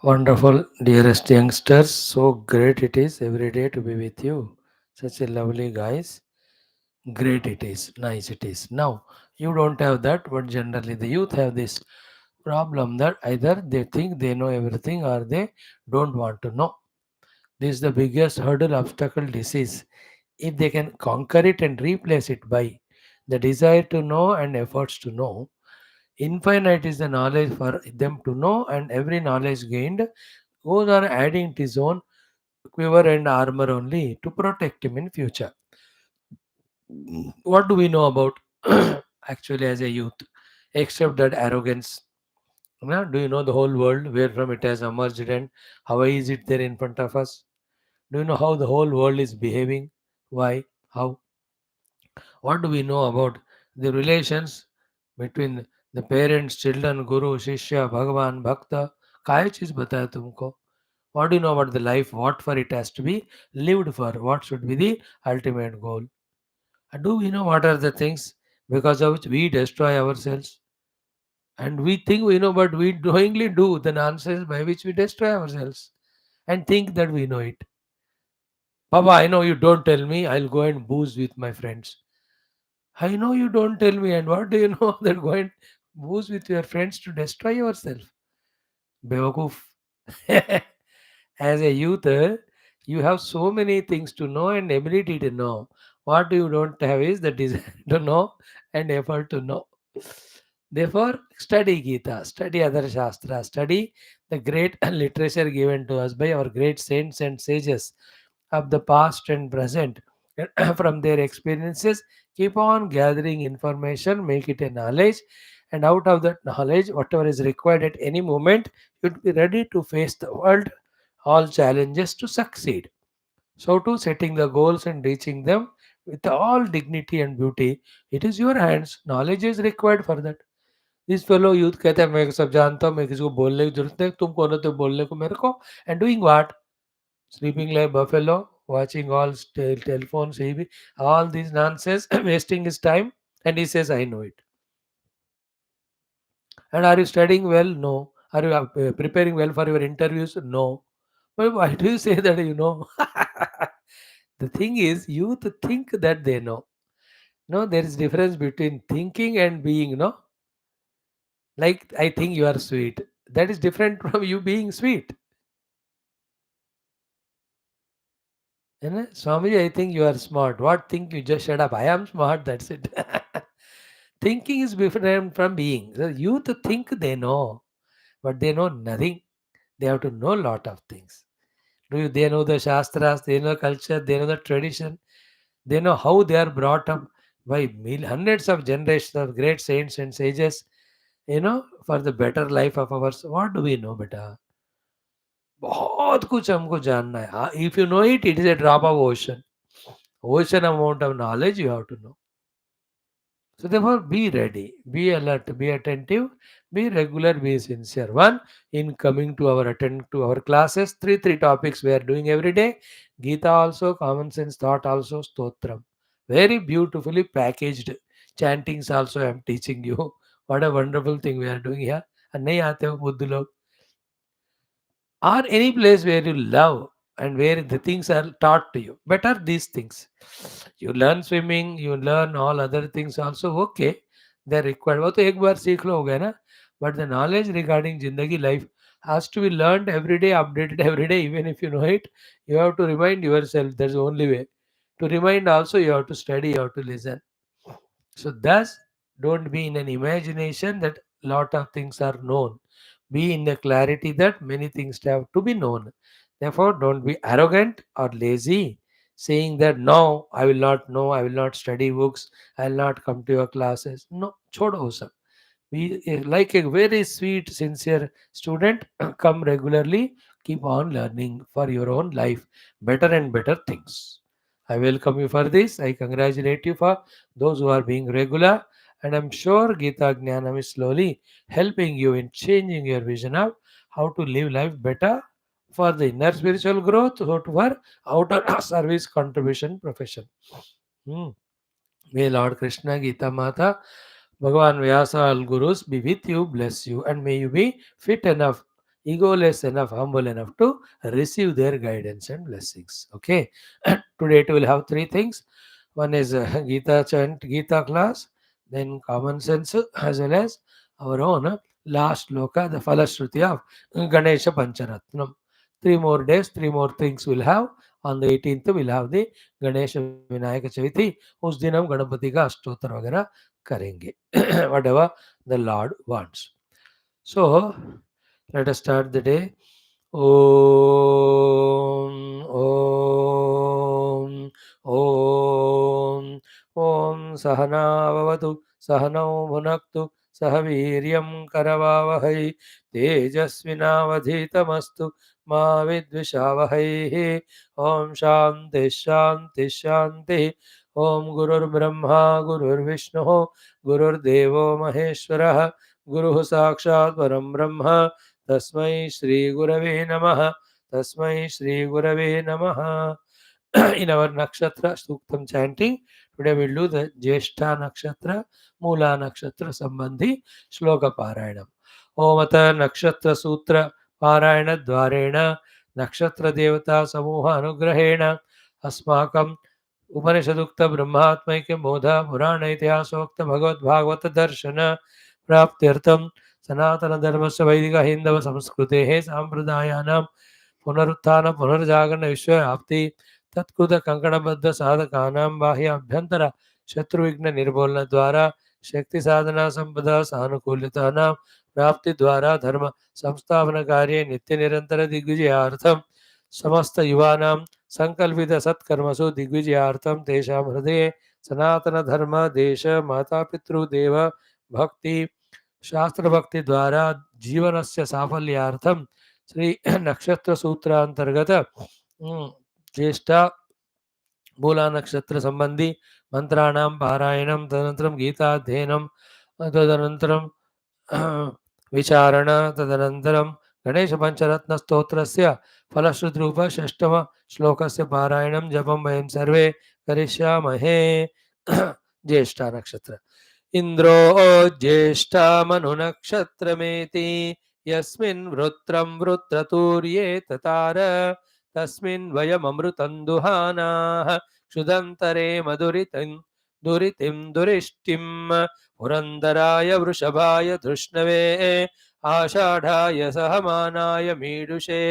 Wonderful, dearest youngsters. So great it is every day to be with you. Such a lovely guys. Great it is. Nice it is. Now, you don't have that, but generally the youth have this problem that either they think they know everything or they don't want to know. This is the biggest hurdle, obstacle, disease. If they can conquer it and replace it by the desire to know and efforts to know, infinite is the knowledge for them to know, and every knowledge gained goes on adding to his own quiver and armor only to protect him in future. What do we know about actually as a youth, except that arrogance? Do you know the whole world, where from it has emerged, and how is it there in front of us? Do you know how the whole world is behaving? Why? How? What do we know about the relations between the parents, children, guru, shishya, bhagavan, bhakta? काय चीज बताया तुमको? What do you know about the life? What for it has to be lived for? What should be the ultimate goal? And do we know what are the things because of which we destroy ourselves? And we think we know, but we knowingly do the nonsense by which we destroy ourselves and think that we know it. Papa, I know you don't tell me, I'll go and booze with my friends. I know you don't tell me, and what do you know that go and booze with your friends to destroy yourself? Bewakoof. As a youth, you have so many things to know and ability to know. What you don't have is the desire to know and effort to know. Therefore, study Gita, study other Shastra, study the great literature given to us by our great saints and sages of the past and present. From their experiences, keep on gathering information, make it a knowledge, and out of that knowledge, whatever is required at any moment, you'd be ready to face the world, all challenges to succeed. So, to setting the goals and reaching them with all dignity and beauty, it is your hands. Knowledge is required for that. This fellow youth कहता है मैं सब जानता हूँ, मैं किसी को बोलने की जरूरत नहीं, तुम कौन होते हो बोलने को मेरे को? And doing what? Sleeping like buffalo, watching all telephones, all these nonsense, wasting his time, and he says, I know it. And are you studying well? No. Are you preparing well for your interviews? No. But why do you say that you know? The thing is, youth think that they know. No, there is difference between thinking and being, no? Like, I think you are sweet. That is different from you being sweet. You know? Swamiji, I think you are smart. What think you just shut up? I am smart, that's it. Thinking is different from being. The youth think they know, but they know nothing. They have to know a lot of things. They know the Shastras, they know culture, they know the tradition, they know how they are brought up by hundreds of generations of great saints and sages, for the better life of ours. What do we know, beta? बहुत कुछ हमको जानना है. If you know it, it is a drop of ocean. Ocean amount of knowledge you have to know. So therefore, be ready, be alert, be attentive, be regular, be sincere. One, in coming to our attend to our classes, three topics we are doing every day. Gita also, common sense thought also, Stotram. Very beautifully packaged. Chantings also I am teaching you. What a wonderful thing we are doing here. And नहीं आते हो बुद्धू लोग, or any place where you love and where the things are taught to you. Better these things. You learn swimming, you learn all other things also. Okay, they're required. वो तो एक बार सीख लो हो गया ना. But the knowledge regarding Jindagi life has to be learned every day, updated every day. Even if you know it, you have to remind yourself. That's the only way. To remind also, you have to study, you have to listen. So thus, don't be in an imagination that lot of things are known. Be in the clarity that many things have to be known. Therefore, don't be arrogant or lazy, saying that no, I will not know, I will not study books, I will not come to your classes. No, chodo wo sab. Be like a very sweet, sincere student. Come regularly, keep on learning for your own life, better and better things. I welcome you for this. I congratulate you for those who are being regular, and I'm sure Gita Jnanam is slowly helping you in changing your vision of how to live life better for the inner spiritual growth or for outer service contribution profession. Hmm. May Lord Krishna, Gita Mata, Bhagavan Vyasa, all gurus be with you, bless you, and may you be fit enough egoless enough, humble enough to receive their guidance and blessings. Okay, today we will have three things. One is Gita chant, Gita class, then common sense, as well as our own last loka, the Phala Shruti of Ganesha Pancharatnam. 3 more days, 3 more things we'll have. On the 18th, we'll have the Ganesha Vinayaka Chaviti. उस दिन हम गणपति का अष्टोत्तर वगैरह करेंगे. Whatever the Lord wants. So, let us start the day. Om, Om, Om, Om Sahana Vavatu, Sahanau Bhunaktu, Sahaviryam Karavavahai, Tejasvinavadhitamastu, Ma Vidvishavahai, Om Shanti Shanti Shanti, Om Gurur Brahma, Gurur Vishnu, Gurur Devo Maheshwara, Guru Sakshat Param Brahma, Tasmai Shri Gurave Namaha, Tasmai Shri Gurave Namaha. In our Nakshatra Suktam chanting, today we'll do the Jyeshtha Nakshatra, Mula Nakshatra Sambandhi Shloka Parayanam. Omata Nakshatra Sutra Parayana Dvarena Nakshatra Devata Samuha Anugrahena Asmakam उपनिषदुक्त ब्रह्मात्मैक्य बोधा पुराण इतिहासोक्त भगवद भागवत दर्शन प्राप्त्यर्थम सनातन धर्म से वैदिक हिंदव संस्कृते सांप्रदायानां पुनरुत्थान पुनर्जागरण विश्वव्याप्ति तत्कृत कंकणबद्ध साधकानां बाह्य अभ्यंतर शत्रुविघ्न निर्मूलन द्वारा शक्ति साधना संपदा सानुकूल्यतानां प्राप्ति द्वारा धर्म संस्थापन कार्ये नित्य निरंतर दिग्विजयार्थम समस्त युवानां संकल्पित सत्कर्मसु दिग्विजयार्थम तेषां हृदये सनातन धर्म देश माता पितृ देव भक्ति शास्त्र भक्ति द्वारा जीवनस्य साफल्यार्थम श्री नक्षत्र सूत्रांतर्गत ज्येष्ठ मूला नक्षत्र संबंधी मंत्राणां पारायणं तदनन्तरं गीताध्ययनं तदनन्तरं विचारण तदनन्तरं गणेशपञ्चरत्नस्तोत्रस्य फलश्रुतिरूप षष्ठम श्लोकस्य पारायणं जपं वयं सर्वे करिष्यामहे. ज्येष्ठा नक्षत्र इन्द्रो ज्येष्ठामनुनक्षत्रमेति यस्मिन् वृत्रं वृत्रतुर्ये ततार तस्मिन् वयममृतं दुहानाः क्षुदन्तरे दुरितिं दुरिष्टिं पुरन्दराय वृषभाय धृष्णवे आषाढाय सहमानाय मीडुषे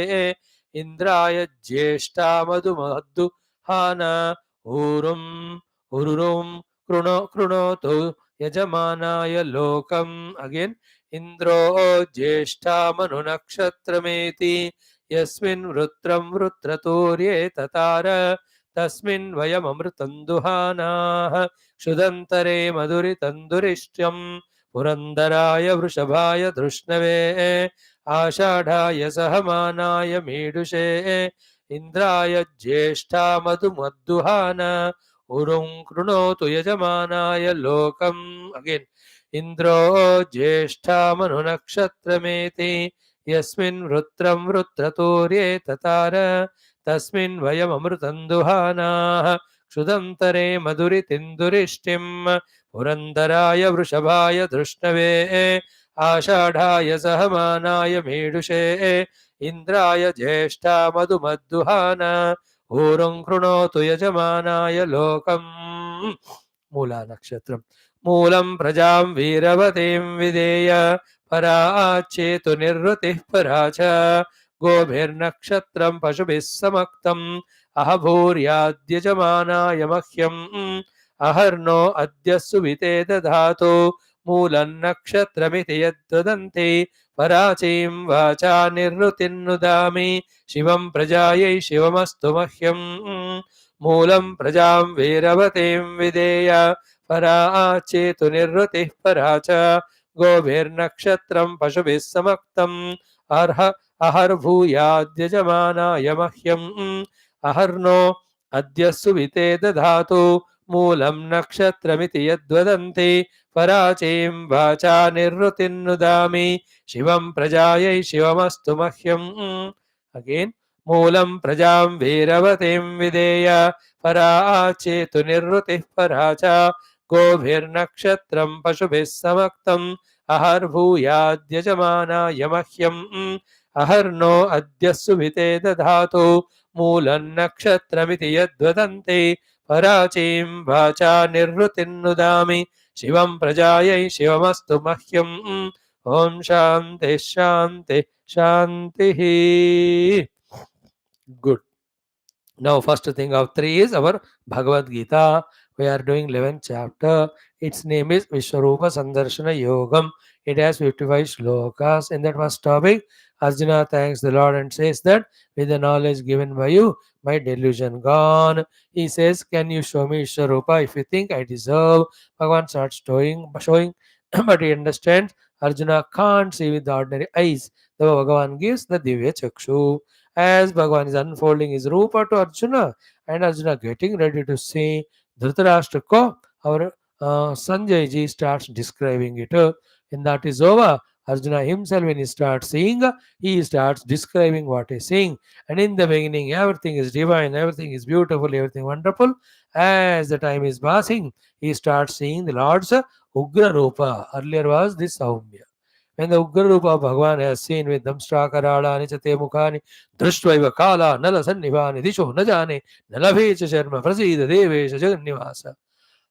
इन्द्राय ज्येष्ठा मधुमद्दुहान ऊरुम् उरुरुं कृणोतु यजमानाय लोकम्. अगेन इन्द्रो ज्येष्ठामनुनक्षत्रमेति यस्मिन् वृत्रं वृत्रतुर्ये ततार तस्मिन् वयममृतं दुहानाः क्षुदन्तरे मधुरितन्दुरिष्ट्यं पुरन्दराय वृषभाय धृष्णवे आषाढाय सहमानाय मीडुषे इन्द्राय ज्येष्ठा मधुमद्दुहान उरुं कृणोतु यजमानाय लोकम्. अगेन इन्द्रो ज्येष्ठामनुनक्षत्रमेति यस्मिन् वृत्रं वृत्रतुर्ये ततार तस्मिन् वयममृतं दुहानाः क्षुदन्तरे मधुरितिन्दुरिष्टिं पुरन्दराय वृषभाय धृष्णवे आषाढाय सहमानाय मीडुषे इन्द्राय ज्येष्ठा मधुमद्दुहान ऊरुं कृणोतु यजमानाय लोकम्. मूला नक्षत्रम् मूलं प्रजां वीरवतीं विधेय पराचेतु निर्वृतिः परा च गोभिर्नक्षत्रं पशुभिः समक्तम् अहभूर्याद्यजमानाय मह्यम् अहर्नो अद्य सुविते दधातु मूलन्नक्षत्रमिति यद्वदन्ति पराचीं वाचा निर्वृतिन्नुदामि शिवं प्रजायै शिवमस्तु मह्यम् मूलं प्रजां वीरवतीं विधेय पराचेतु निर्वृतिः परा च गोभिर्नक्षत्रं पशुभिः समक्तम् अहर्भूयाद्यजमानाय मह्यम् अहर्नो अद्य सुविते दधातु मूलं नक्षत्रमिति यद्वदन्ति पराचीं वाचा निर्वृतिन्नुदामि शिवं प्रजायै शिवमस्तु मह्यम्. अगेन मूलं प्रजां वीरवतीं विधेय पराचेतु निर्वृतिः परा च गोभिर्नक्षत्रं पशुभिः समक्तम् अहर्भूयाद्यजमाना यमह्यम् अहर्नो अद्य सुविते दधातु मूलं नक्षत्रमिति यद्वदन्ते पराचीं वाचा निर्वृतिन्नुदामि शिवं प्रजायै शिवमस्तु मह्यम् ॐ शान्तिः शान्तिः शान्तिः. Good. Now, first thing of three is our Bhagavad Gita. We are doing 11th chapter. Its name is Vishwarupa Sandarshana Yogam. It has 55 shlokas. In that first topic, Arjuna thanks the Lord and says that with the knowledge given by you, my delusion gone. He says, can you show me Vishwarupa if you think I deserve? Bhagavan starts showing but he understands Arjuna can't see with the ordinary eyes. The Bhagavan gives the Divya Chakshu. As Bhagavan is unfolding his Rupa to Arjuna, and Arjuna getting ready to see Dhritarashtra ko, our Sanjay ji starts describing it. And that is over. Arjuna himself, when he starts seeing, he starts describing what he's seeing. And in the beginning, everything is divine, everything is beautiful, everything wonderful. As the time is passing, he starts seeing the Lord's Ugra Rupa. Earlier was this Saumya. When the Ugra Rupa of Bhagavan has seen with Damstrakarala, Nichate Mukhani, Drishtva Kala, Nala Sannivani, Disho Najane, Nalavecha Sharma, Prasida Devesha Jagannivasa.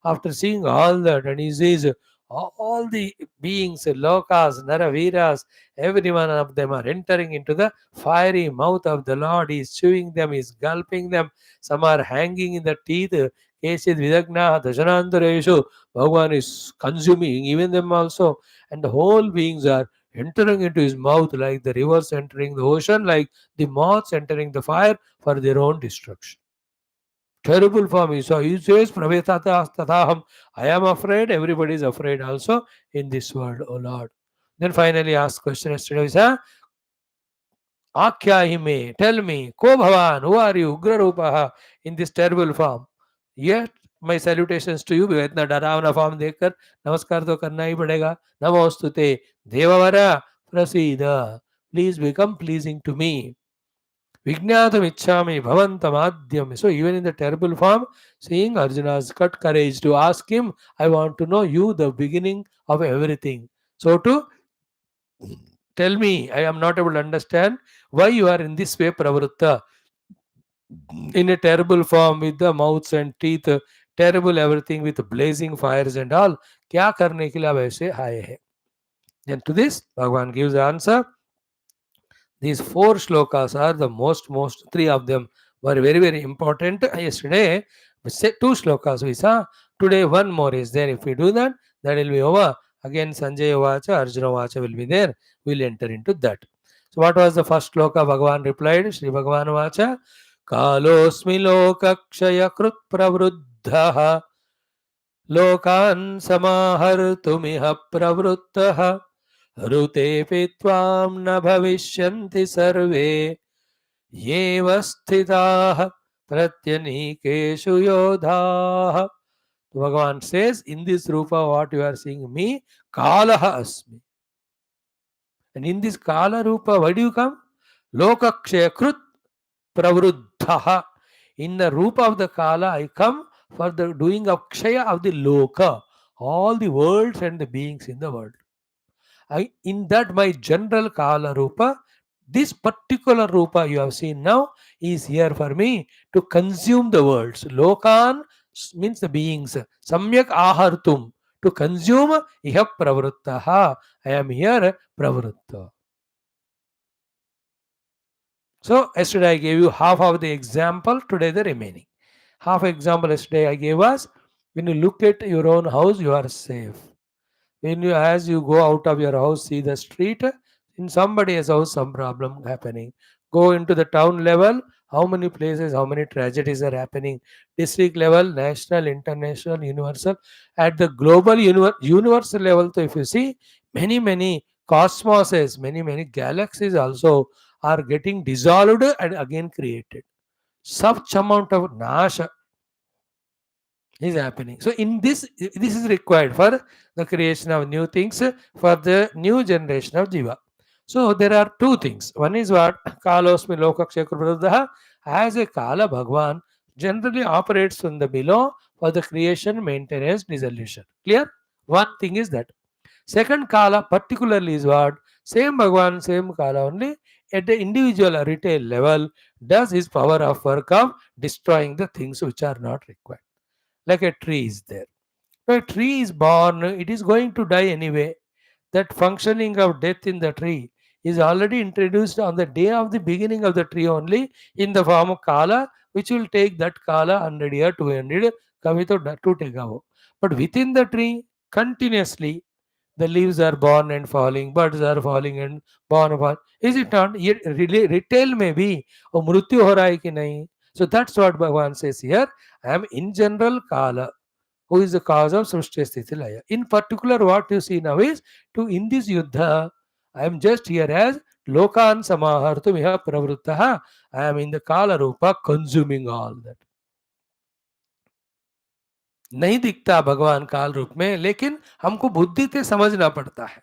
After seeing all that, and he says, all the beings, lokas, naraviras, every one of them are entering into the fiery mouth of the Lord. He is chewing them, he is gulping them. Some are hanging in the teeth. Keshid Vidagna, Dajanandareshu. Bhagavan is consuming even them also. And the whole beings are entering into his mouth like the rivers entering the ocean, like the moths entering the fire for their own destruction. Terrible for me. So he says, Pravetata Tathaham. I am afraid, everybody is afraid also in this world, O Lord. Then finally ask question yesterday is, Akhyahi me, tell me, Ko Bhavan, who are you, Ugra Rupaha, in this terrible form? Yet my salutations to you, इतना डरावना form देखकर नमस्कार तो करना ही पड़ेगा. नमोस्तुते देववरा प्रसीद. Please become pleasing to me. Vijnatam ichchami bhavantam. So even in the terrible form, seeing Arjuna's cut courage to ask him, I want to know you, the beginning of everything. So to tell me, I am not able to understand why you are in this way, Pravritta, in a terrible form with the mouths and teeth, terrible everything with blazing fires and all. क्या करने के लिए आप ऐसे आए हैं? Then to this, Bhagavan gives the answer. These four shlokas are the most, three of them were very, very important. Yesterday, we said two shlokas we saw. Today, one more is there. If we do that, that will be over. Again, Sanjay Vacha, Arjuna Vacha will be there. We'll enter into that. So, what was the first shloka? Bhagavan replied, Sri Bhagavan Vacha, Kalosmi lokakshaya krut pravruddhaha lokan samahartumiha pravruttaha ऋतेऽपि त्वां न भविष्यन्ति सर्वे येव स्थिताः प्रत्यनीकेषु योधाः. Bhagavan says, in this Rupa, what you are seeing me, Kalaha Asmi. And in this Kala Rupa, why do you come? Lokakshaya Krut Pravruddhaha. In the Rupa of the Kala, I come for the doing of Kshaya of the Loka, all the worlds and the beings in the world. In that my general Kala Rupa, this particular Rupa you have seen now is here for me to consume the worlds. Lokan means the beings. Samyak ahartum. To consume, iha pravruttaha. I am here pravrutta. So yesterday I gave you half of the example, today the remaining. Half example yesterday I gave us, when you look at your own house, you are safe. When you, as you go out of your house, see the street, in somebody else's house some problem happening. Go into the town level, how many places, how many tragedies are happening. District level, national, international, universal. At the global universal level, so if you see, many cosmoses, many galaxies also are getting dissolved and again created. Such amount of nasha is happening. So in this is required for the creation of new things for the new generation of Jiva. So there are two things. One is what? Kalosmi Lokakshakurvruddha. As a Kala Bhagwan generally operates from the below for the creation, maintenance, dissolution. Clear? One thing is that. Second Kala particularly is what? Same Bhagwan, same Kala only at the individual or retail level does his power of work of destroying the things which are not required. Like a tree is there. A tree is born, it is going to die anyway. That functioning of death in the tree is already introduced on the day of the beginning of the tree only in the form of Kala, which will take that Kala 100 year, 200 Kavito to take over. But within the tree, continuously, the leaves are born and falling, birds are falling and born and fall. Is it not? Ye retail may be, or mrityu ho raha hai ki nahi. So that's what Bhagavan says here. I am in general Kala, who is the cause of Srishti Sthiti Laya. In particular, what you see now is to in this Yuddha, I am just here as Lokan Samahartu Miha Pravruttaha. I am in the Kala Rupa consuming all that. नहीं दिखता भगवान काल रूप में, लेकिन हमको बुद्धि से समझना पड़ता है.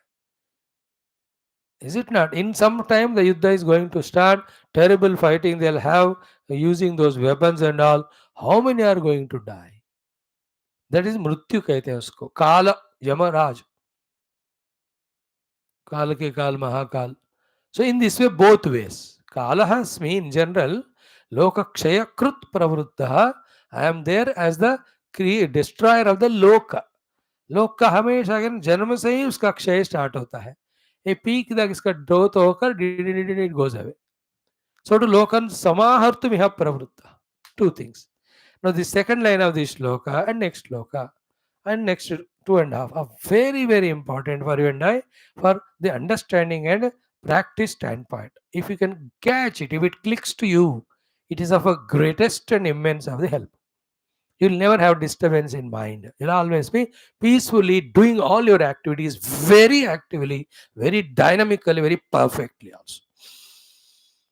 Is it not? In some time the Yuddha is going to start, terrible fighting they'll have using those weapons and all. How many are going to die? That is मृत्यु कहते हैं उसको. काल यमराज, काल के काल Mahakal. So in this way both ways. Kalahasmi in general, lokakshaya krut pravruttaha. I am there as the destroyer of the loka. लोक का हमेशा जन्म से ही उसका क्षय स्टार्ट होता है. ए पीक तक इसका ग्रोथ होकर it goes away. So to lokan samahart we have pravritta. Two things. Now the second line of this shloka and next shloka and next two and a half are very, very important for you and I for the understanding and practice standpoint. If you can catch it, if it clicks to you, it is of a greatest and immense of the help. You'll never have disturbance in mind. You'll always be peacefully doing all your activities very actively, very dynamically, very perfectly also.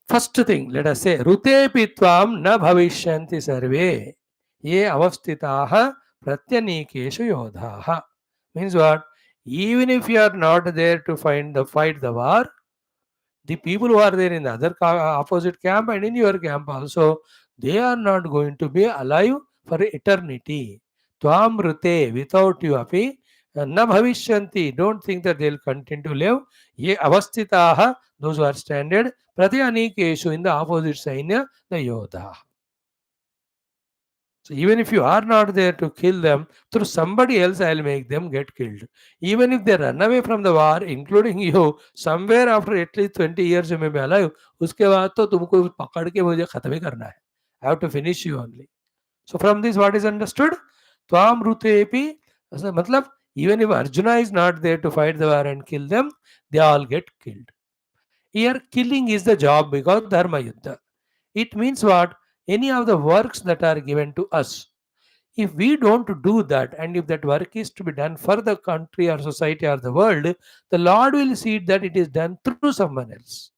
First thing, let us say, Rutepi tvam na bhavishyanti sarve ye avastitaha pratyanikeshu yodhaha. Means what? Even if you are not there to fight the war, the people who are there in the other opposite camp and in your camp also, they are not going to be alive for eternity. Tvam rute, without you api, na bhavishyanti, don't think that they will continue to live. Ye avastitaha, those who are standard, pratyanikeshu, in the opposite sainya, the yodha. So even if you are not there to kill them, through somebody else I will make them get killed. Even if they run away from the war, including you, somewhere after at least 20 years you may be alive, उसके बाद तो तुमको पकड़ के मुझे खत्म ही करना है. I have to finish you only. So from this what is understood? त्वाम रुतेपि, मतलब even if Arjuna is not there to fight the war and kill them, they all get killed. Here killing is the job because dharma yuddha. It means what? Any of the works that are given to us. If we don't do that, and if that work is to be done for the country or society or the world, the Lord will see that it is done through someone else.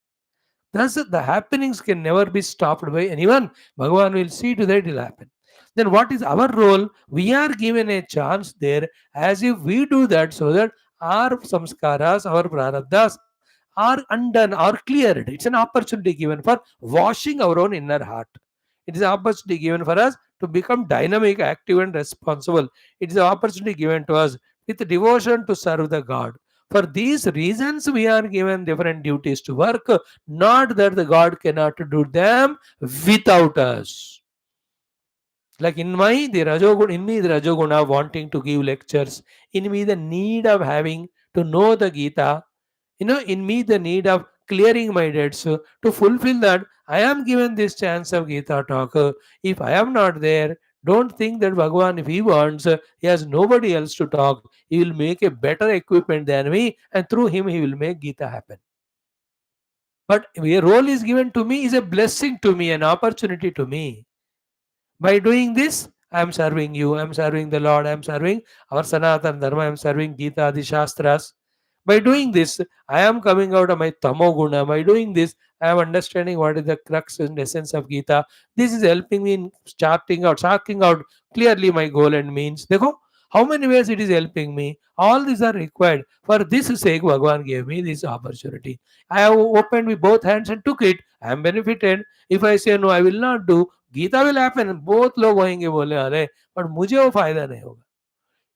Thus, the happenings can never be stopped by anyone. Bhagavan will see to that it will happen. Then what is our role? We are given a chance there as if we do that so that our samskaras, our prarabdhas are undone or cleared. It's an opportunity given for washing our own inner heart. It is an opportunity given for us to become dynamic, active, and responsible. It is an opportunity given to us with devotion to serve the God. For these reasons, we are given different duties to work, not that the God cannot do them without us. Like in me, the Rajoguna wanting to give lectures, in me, the need of having to know the Geetha, in me, the need of clearing my debts. To fulfill that, I am given this chance of Geetha talk. If I am not there, don't think that Bhagavan, if he wants, he has nobody else to talk. He will make a better equipment than me, and through him, he will make Geetha happen. But a role is given to me is a blessing to me, an opportunity to me. By doing this, I am serving you, I am serving the Lord, I am serving our Sanatana Dharma, I am serving Geetha, the Shastras. By doing this, I am coming out of my Tamo Guna. By doing this, I am understanding what is the crux and essence of Geetha. This is helping me in charting out clearly my goal and means. Dekho, how many ways it is helping me? All these are required. For this sake, Bhagavan gave me this opportunity. I have opened with both hands and took it. I am benefited. If I say no, I will not do, Gita will happen. Both लोग होंगे बोले अरे but मुझे वो फायदा नहीं होगा.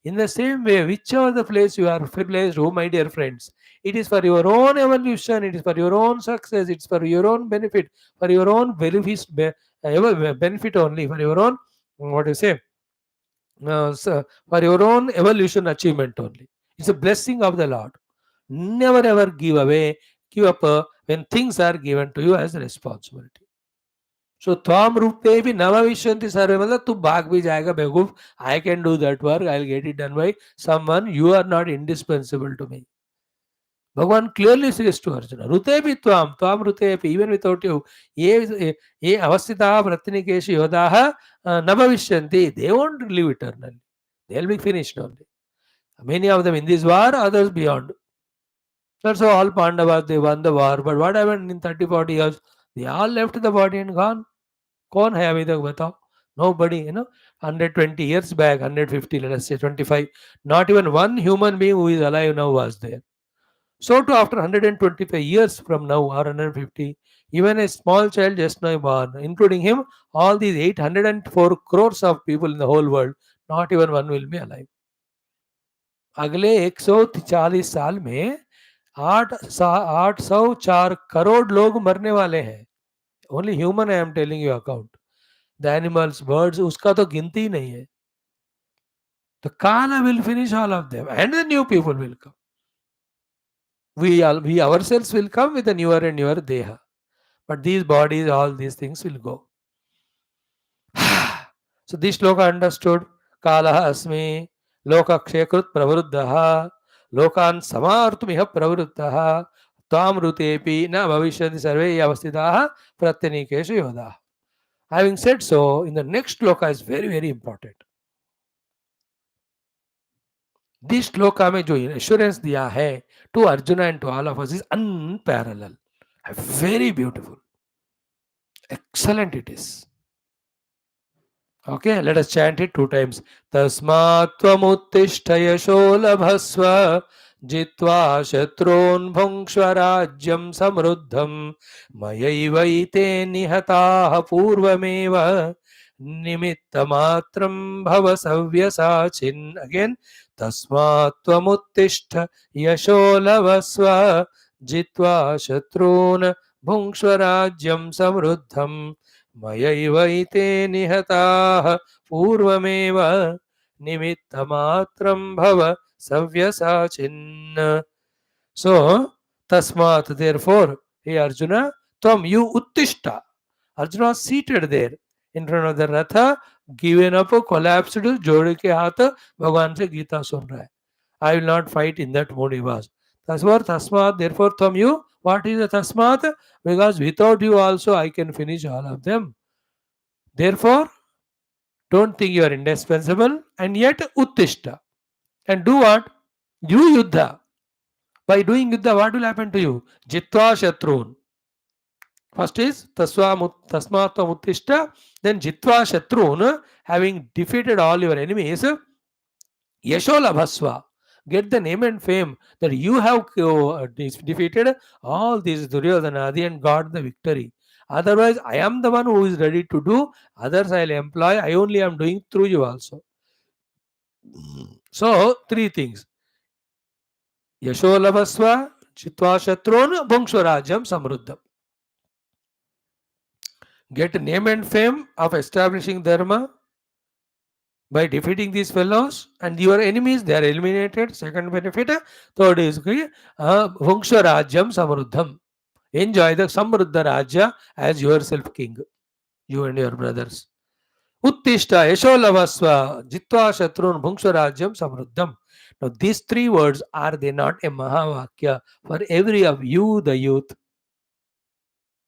In the same way, whichever the place you are placed, oh my dear friends, it is for your own evolution, it is for your own success, it's for your own benefit, for your own benefit only, for your own, what you say, for your own evolution achievement only. It's a blessing of the Lord. Never ever give up when things are given to you as a responsibility. So त्वाम रूपे भी नवविश्यन्ति सर्वे, मतलब तू भाग भी जाएगा बेवकूफ. I can do that work. I'll get it done by someone. You are not indispensable to me. Bhagavan clearly says to Arjuna, "Rute भी त्वाम rute भी, even without you, ये अवस्थिताः प्रत्यनीकेषु योधाः न भविष्यन्ति." They won't live eternally. They'll be finished only. Many of them in this war, others beyond. That's how all Pandavas, they won the war. But what happened in 30-40 years? They all left the body and gone. कौन है अभी तक बताओ? Nobody, 120 years back, 150, let us say 25, not even one human being who is alive now was there. So too after 125 years from now, or 150, even a small child just now born, including him, all these 804 crores of people in the whole world, not even one will be alive. अगले 140 साल में 804 करोड़ लोग मरने वाले हैं. Only human I am telling you account. The animals, birds, उसका तो गिनती ही नहीं है. The Kala will finish all of them, and the new people will come. We ourselves will come with a newer and newer deha. But these bodies, all these things will go. So this shloka understood. Kalaha asmi, loka kshekrut pravruddhaha, lokan samartumiha pravruddhaha, tam rutepi na bhavishyati sarve avastitaha pratyanikeshu yodaha. Having said so, in the next shloka is very, very important. This shloka में जो assurance दिया है to Arjun and to all of us is unparallel, very beautiful, excellent it is. Okay, let us chant it 2 times. Tasmat tvamuttishta yasho labhasva jitva shatrun bhungshva rajyam samruddham mayaivaite nihataha purvameva nimittamatram bhava savyasachin. Again, tasmat tvamuttishta yasho labhasva jitva shatrun bhungshva rajyam samruddham मयैवैते निहताः पूर्वमेव निमित्तमात्रं भव सव्यसाचिन्. So tasmat, therefore, hey Arjuna, tvam, you uttishta. Arjuna was seated there in front of the ratha, given up, collapsed, जोड़ के हाथ भगवान से गीता सुन रहा है. I will not fight. In that mood he was. Tasmat, therefore, tvam, you. What is the tasmat? Because without you also I can finish all of them. Therefore, don't think you are indispensable, and yet uttishta. And do what? Do yuddha. By doing yuddha, what will happen to you? Jitva shatrun. First is tasmatvam uttishta. Then jitva shatrun, having defeated all your enemies, yasho labhasva. Get the name and fame that you have defeated all these Duryodhanadi and got the victory. Otherwise, I am the one who is ready to do. Others I will employ. I only am doing through you also. So, 3 things. Yasho labhasva, chitva shatrun, bhungshvarajyam samruddham. Get name and fame of establishing dharma by defeating these fellows, and your enemies, they are eliminated. Second benefit. Third is Bhungsha Rajyam Samruddham. Enjoy the Samruddha Rajya as yourself king, you and your brothers. Uttishta Yasho Lavasva Jitva Shatrun Bhungsha Rajyam Samruddham. Now these 3 words, are they not a Mahavakya for every of you, the youth?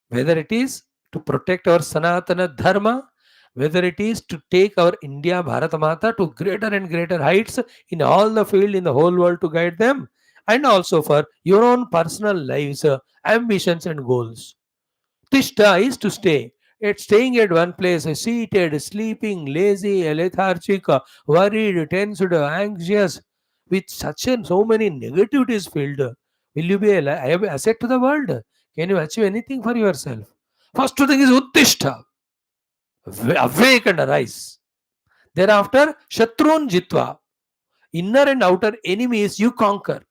Whether it is to protect our Sanatana Dharma, whether it is to take our India Bharat Mata to greater and greater heights in all the field in the whole world to guide them, and also for your own personal lives, ambitions and goals. Tishta is to stay. It's staying at one place, seated, sleeping, lazy, lethargic, worried, tensed, anxious, with so many negativities filled. Will you be an asset to the world? Can you achieve anything for yourself? First thing is Uttishta. Awake and arise. Thereafter, Shatrun Jitva. Inner and outer enemies you conquer.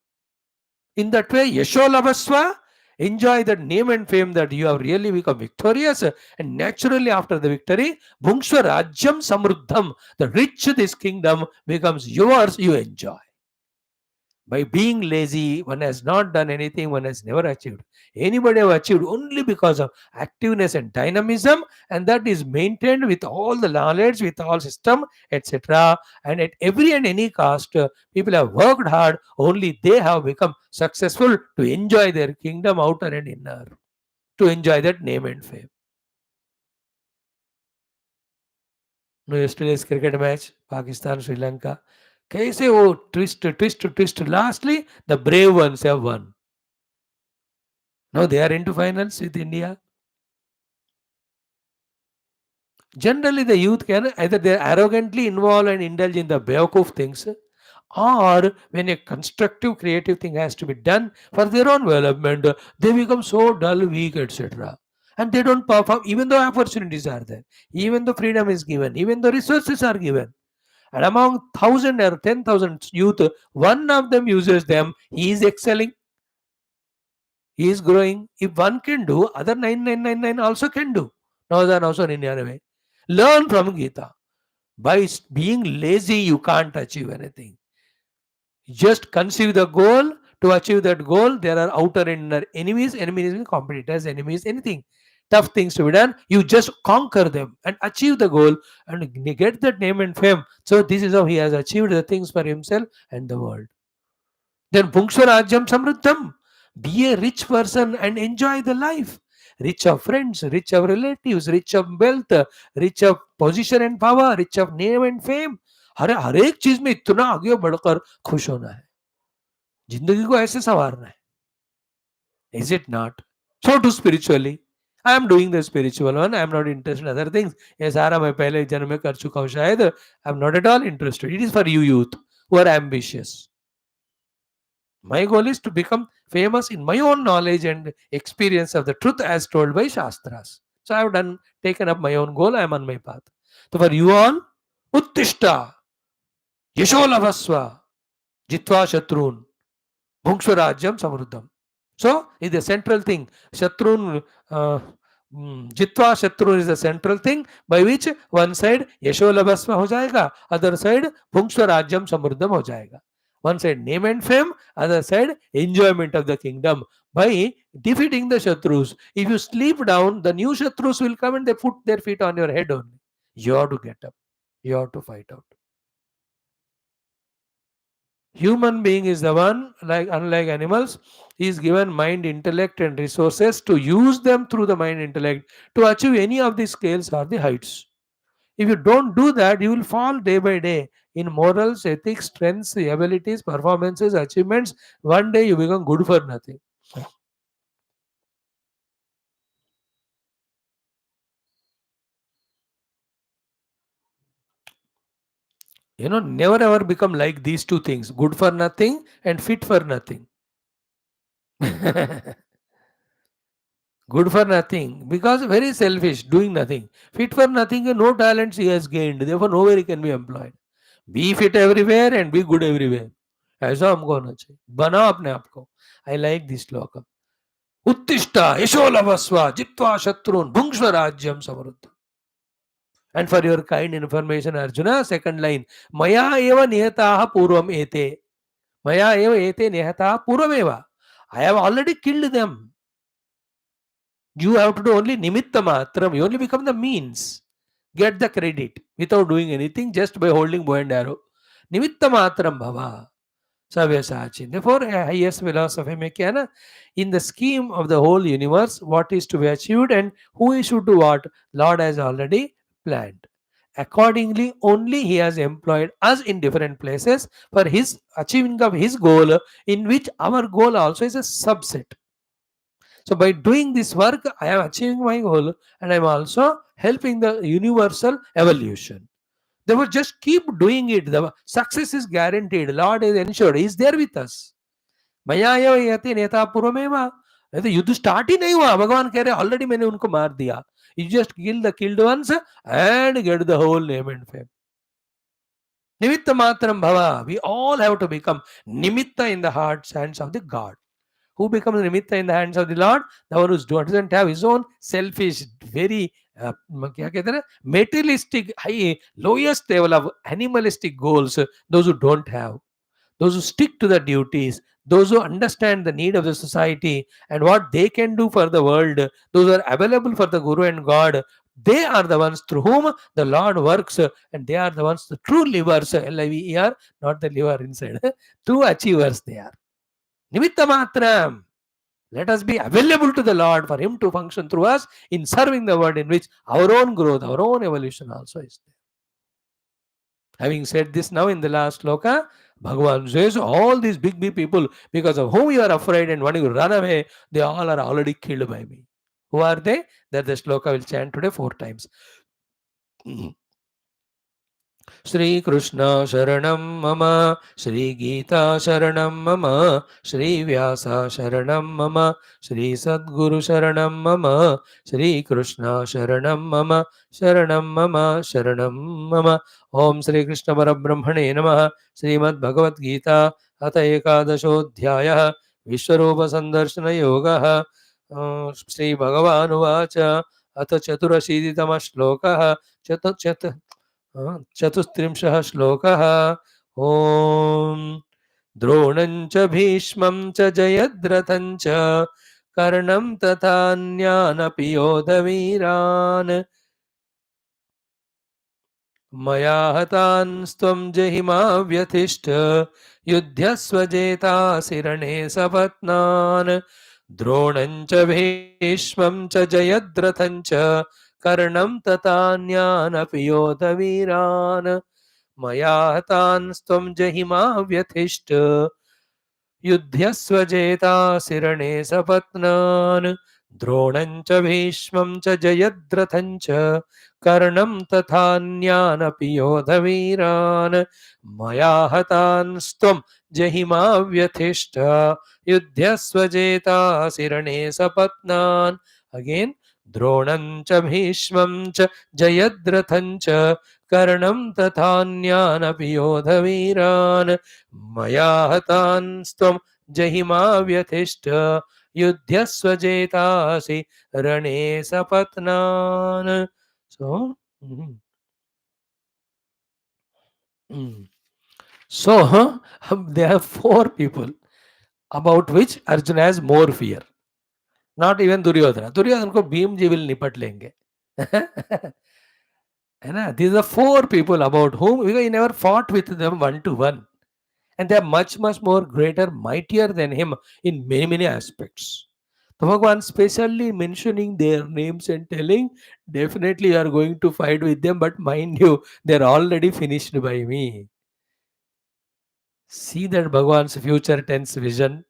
In that way, Yasholavasva, enjoy that name and fame that you have really become victorious. And naturally, after the victory, Bhungshva Rajyam Samruddham, the rich this kingdom becomes yours, you enjoy. By being lazy, one has not done anything, one has never achieved. Anybody have achieved only because of activeness and dynamism, and that is maintained with all the knowledge, with all system, etc. And at every and any cost, people have worked hard, only they have become successful to enjoy their kingdom, outer and inner, to enjoy that name and fame. No, yesterday's cricket match, Pakistan, Sri Lanka. कैसे वो twist lastly the brave ones have won. Now they are into finals with India. Generally the youth can either they are arrogantly involved and indulge in the Beowulf things, or when a constructive creative thing has to be done for their own development, they become so dull, weak, etc. And they don't perform even though opportunities are there, even though freedom is given, even though resources are given. And among 1,000 or 10,000 youth, one of them uses them, he is excelling, he is growing. If one can do, other 9999 also can do. Learn from Geetha. By being lazy, you can't achieve anything. Just conceive the goal. To achieve that goal, there are outer and inner enemies. Enemies mean competitors, enemies, anything. Tough things to be done. You just conquer them and achieve the goal and get that name and fame. So this is how he has achieved the things for himself and the world. Then Bhungshwarajyam Samruddham. Be a rich person and enjoy the life. Rich of friends, rich of relatives, rich of wealth, rich of position and power, rich of name and fame. हर एक चीज में इतना आगे बढ़कर खुश होना है. जिंदगी को ऐसे संवारना है. Is it not? So too spiritually. I am doing the spiritual one. I am not interested in other things. ये सारा मैं पहले जन्म में कर चुका हूँ शायद. I am not at all interested. It is for you youth who are ambitious. My goal is to become famous in my own knowledge and experience of the truth as told by Shastras. So I have taken up my own goal. I am on my path. So for you all, Uttishta, Yasholavasva, Jitva Shatrun, Bhungshwarajyam Samruddham. So is the central thing. Shatrun, Jitva Shatrun is the central thing by which one side Yasholavasva ho jayega, other side Bhungshwarajyam Samruddham ho jayega. One side name and fame, other side enjoyment of the kingdom by defeating the Shatrus. If you sleep down, the new Shatrus will come and they put their feet on your head only. You have to get up. You have to fight out. Human being is the one, like unlike animals, he is given mind, intellect, and resources to use them through the mind, intellect to achieve any of the scales or the heights. If you don't do that, you will fall day by day in morals, ethics, strengths, abilities, performances, achievements. One day you become good for nothing. Never ever become like these two things, good for nothing and fit for nothing. Good for nothing because very selfish, doing nothing. Fit for nothing, no talents he has gained, therefore nowhere he can be employed. Be fit everywhere and be good everywhere. ऐसा हमको होना चाहिए. बनाओ अपने आप को. I like this श्लोक. उत्तिष्ठा यशोलभस्व जित्वा शत्रुन् भुङ्क्ष्व राज्यं समृद्धम्. And for your kind information, Arjuna, second line, Maya eva nihataha purvam ete. Maya eva ete nihataha purvam eva. I have already killed them. You have to do only nimitta matram. You only become the means. Get the credit without doing anything, just by holding bow and arrow. Nimitta matram bhava. Savyasachin. Therefore, highest philosophy में क्या ना, in the scheme of the whole universe, what is to be achieved and who should do what, Lord has already planned. Accordingly, only He has employed us in different places for His achieving of His goal, in which our goal also is a subset. So by doing this work, I am achieving my goal and I am also helping the universal evolution. Therefore, just keep doing it. The success is guaranteed. Lord is ensured. He is there with us. मया एव यति नेता पूर्वमेव. तो युद्ध start ही नहीं हुआ. भगवान कह रहे ऑलरेडी मैंने उनको मार दिया. You just kill the killed ones and get the whole name and fame. Nimitta matram bhava. We all have to become nimitta in the hearts, hands of the God. Who becomes nimitta in the hands of the Lord? The one who doesn't have his own selfish, very क्या कहते हैं ना, materialistic, high, lowest level of animalistic goals. Those who don't have, those who stick to the duties, those who understand the need of the society and what they can do for the world, those who are available for the Guru and God, they are the ones through whom the Lord works, and they are the ones, the true livers, L-I-V-E-R, not the liver inside, true achievers they are. Nimitta matram. Let us be available to the Lord for Him to function through us in serving the world, in which our own growth, our own evolution also is there. Having said this, now in the last sloka, Bhagavan says all these big people because of whom you are afraid and wanting to run away, they all are already killed by me. Who are they? That the sloka will chant today 4 times. Shrikrishna शरणं मम, श्रीगीता शरणं मम, श्रीव्यास शरणं मम, श्रीसद्गुरु शरणं मम, श्रीकृष्ण शरणं मम, शरणं मम, शरणं मम. ओम श्रीकृष्ण परब्रह्मणे नमः. श्रीमद्भगवद्गीता अथ एकादशोऽध्यायः. विश्वरूप संदर्शन योगः. श्रीभगवानुवाच अथ चतुरशीतितमः श्लोकः. चतुस्त्रिंशः श्लोकः. ॐ द्रोणं च भीष्मं च जयद्रथं च कर्णं तथान्यानपि योधवीरान् मया हतांस्त्वं जहिमा व्यथिष्ठ युध्यस्व जेतासि रणे सपत्नान्. द्रोणं च भीष्मं च जयद्रथं च कर्णं तथान्यानपि योधवीरान् मया हतांस्त्वं जहिमा व्यथिष्ठ युध्यस्व जेतासि रणे सपत्नान्. द्रोणं च भीष्मं च जयद्रथं च कर्णं तथान्यानपि योधवीरान् मया हतांस्त्वं जहिमा व्यथिष्ठ युध्यस्व जेतासि रणे सपत्नान्. अगेन, द्रोणं च भीष्मं च जयद्रथं च कर्णं तथान्यानपि योधवीरान् मया हतांस्त्वं जहिमा व्यथिष्ठ युध्यस्व जेतासि रणे सपत्नान्. So, so there are 4 people about which Arjuna has more fear. Not even Duryodhana. Duryodhana को भीम जी will निपट लेंगे. है ना? These are 4 people about whom he never fought with them one to one, and they are much more greater, mightier than him in many aspects. So Bhagavan specially mentioning their names and telling, definitely you are going to fight with them, but mind you, they are already finished by me. See that Bhagavan's future tense vision.